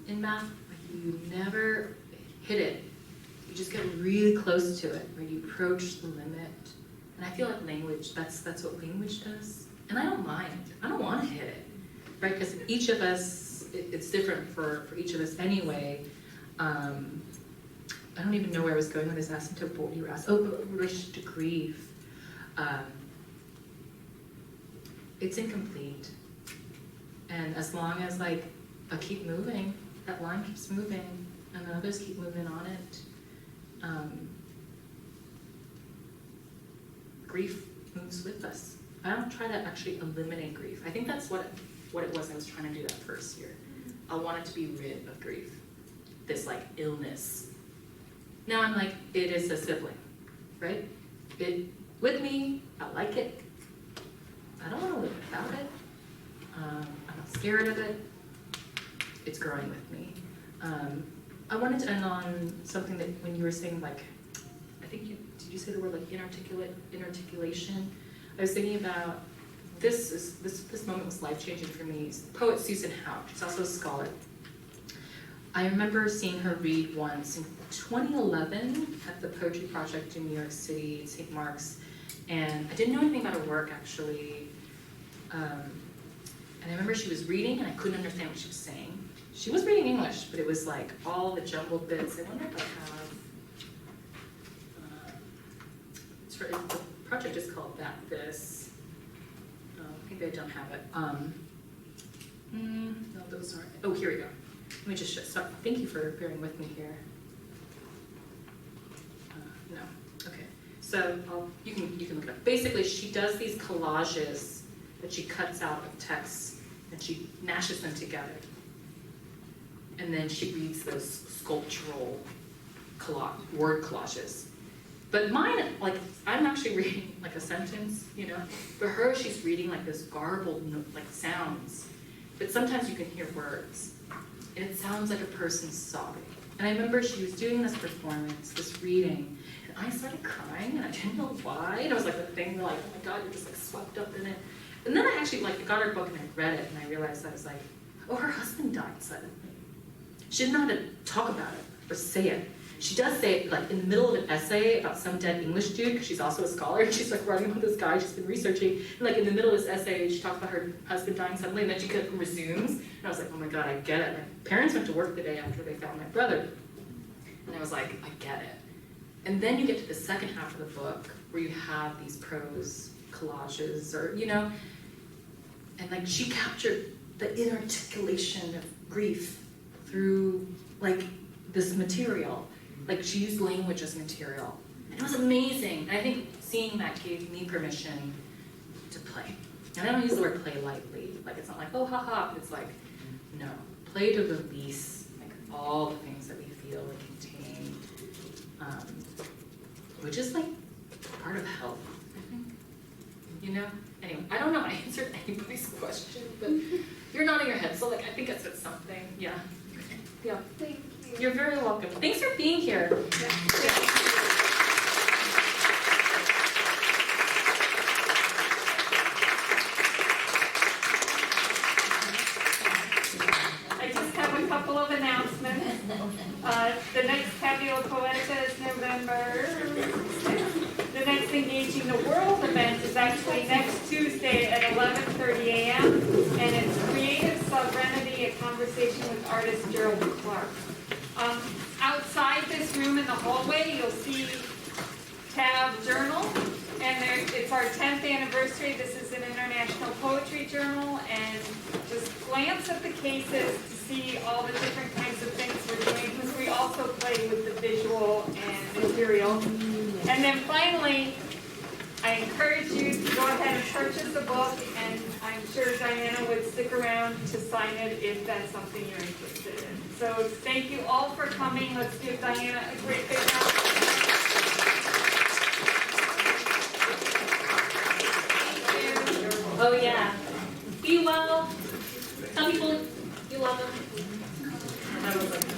in math. Like you never hit it. You just get really close to it, where you approach the limit. And I feel like language, that's what language does. And I don't mind. I don't want to hit it, right? Because each of us, it's different for each of us anyway. I don't even know where I was going with this asymptote, but what you were asking. Oh, relationship to grief. It's incomplete. And as long as like I keep moving, that line keeps moving, and the others keep moving on it, grief moves with us. I don't try to actually eliminate grief. I think that's what it was I was trying to do that first year. I wanted to be rid of grief, this like illness. Now I'm like, it is a sibling, right? It with me, I like it. I don't want to live without it. I'm not scared of it. It's growing with me. I wanted to end on something that when you were saying like, I think did you say the word like inarticulation? I was thinking about this moment was life-changing for me. Poet Susan Howe, she's also a scholar. I remember seeing her read once in 2011 at the Poetry Project in New York City, St. Mark's, and I didn't know anything about her work actually. And I remember she was reading and I couldn't understand what she was saying. She was reading English, but it was like all the jumbled bits. I wonder if I have, the project is called That This. Maybe I don't have it. No, those aren't. Oh, here we go. Let me just start. Thank you for bearing with me here. No, okay. So you can look it up. Basically, she does these collages that she cuts out of texts and she mashes them together. And then she reads those sculptural word collages. But mine, like, I'm actually reading like a sentence, you know. For her, she's reading like this garbled like sounds. But sometimes you can hear words. And it sounds like a person sobbing. And I remember she was doing this performance, this reading, and I started crying, and I didn't know why. And it was like the thing, like, oh my God, you're just like swept up in it. And then I actually like got her book and I read it, and I realized I was like, oh, her husband died suddenly. She didn't know how to talk about it or say it. She does say it like in the middle of an essay about some dead English dude, because she's also a scholar, and she's like writing about this guy she's been researching. And like in the middle of this essay, she talks about her husband dying suddenly, and then she kind of resumes. And I was like, oh my God, I get it. My parents went to work the day after they found my brother. And I was like, I get it. And then you get to the second half of the book where you have these prose collages, or, you know, and like she captured the inarticulation of grief through like this material. Like she used language as material. And it was amazing. And I think seeing that gave me permission to play. And I don't use the word play lightly. Like it's not like, oh, haha. It's like, no, play to release like all the things that we feel and contain, which is like part of health, I think. You know? Anyway, I don't know I answered anybody's question, but you're nodding your head, so like I think I said something. Yeah. Yeah. Thank you. You're very welcome. Thanks for being here. Yeah. I just have a couple of announcements. The next Tabula Poetica is November 6th. The next Engaging the World event is actually next Tuesday at 11:30 a.m. and it's Creative Sovereignty, a conversation with artist Gerald Clark. Outside this room in the hallway, you'll see Tab Journal, and it's our 10th anniversary. This is an international poetry journal, and just glance at the cases to see all the different kinds of things we're doing, because we also play with the visual and material. And then finally, I encourage you to go ahead and purchase the book, and I'm sure Diana would stick around to sign it if that's something you're interested in. So thank you all for coming. Let's give Diana a great big round. Thank you. Oh yeah. Be well. Tell people you love them. That was like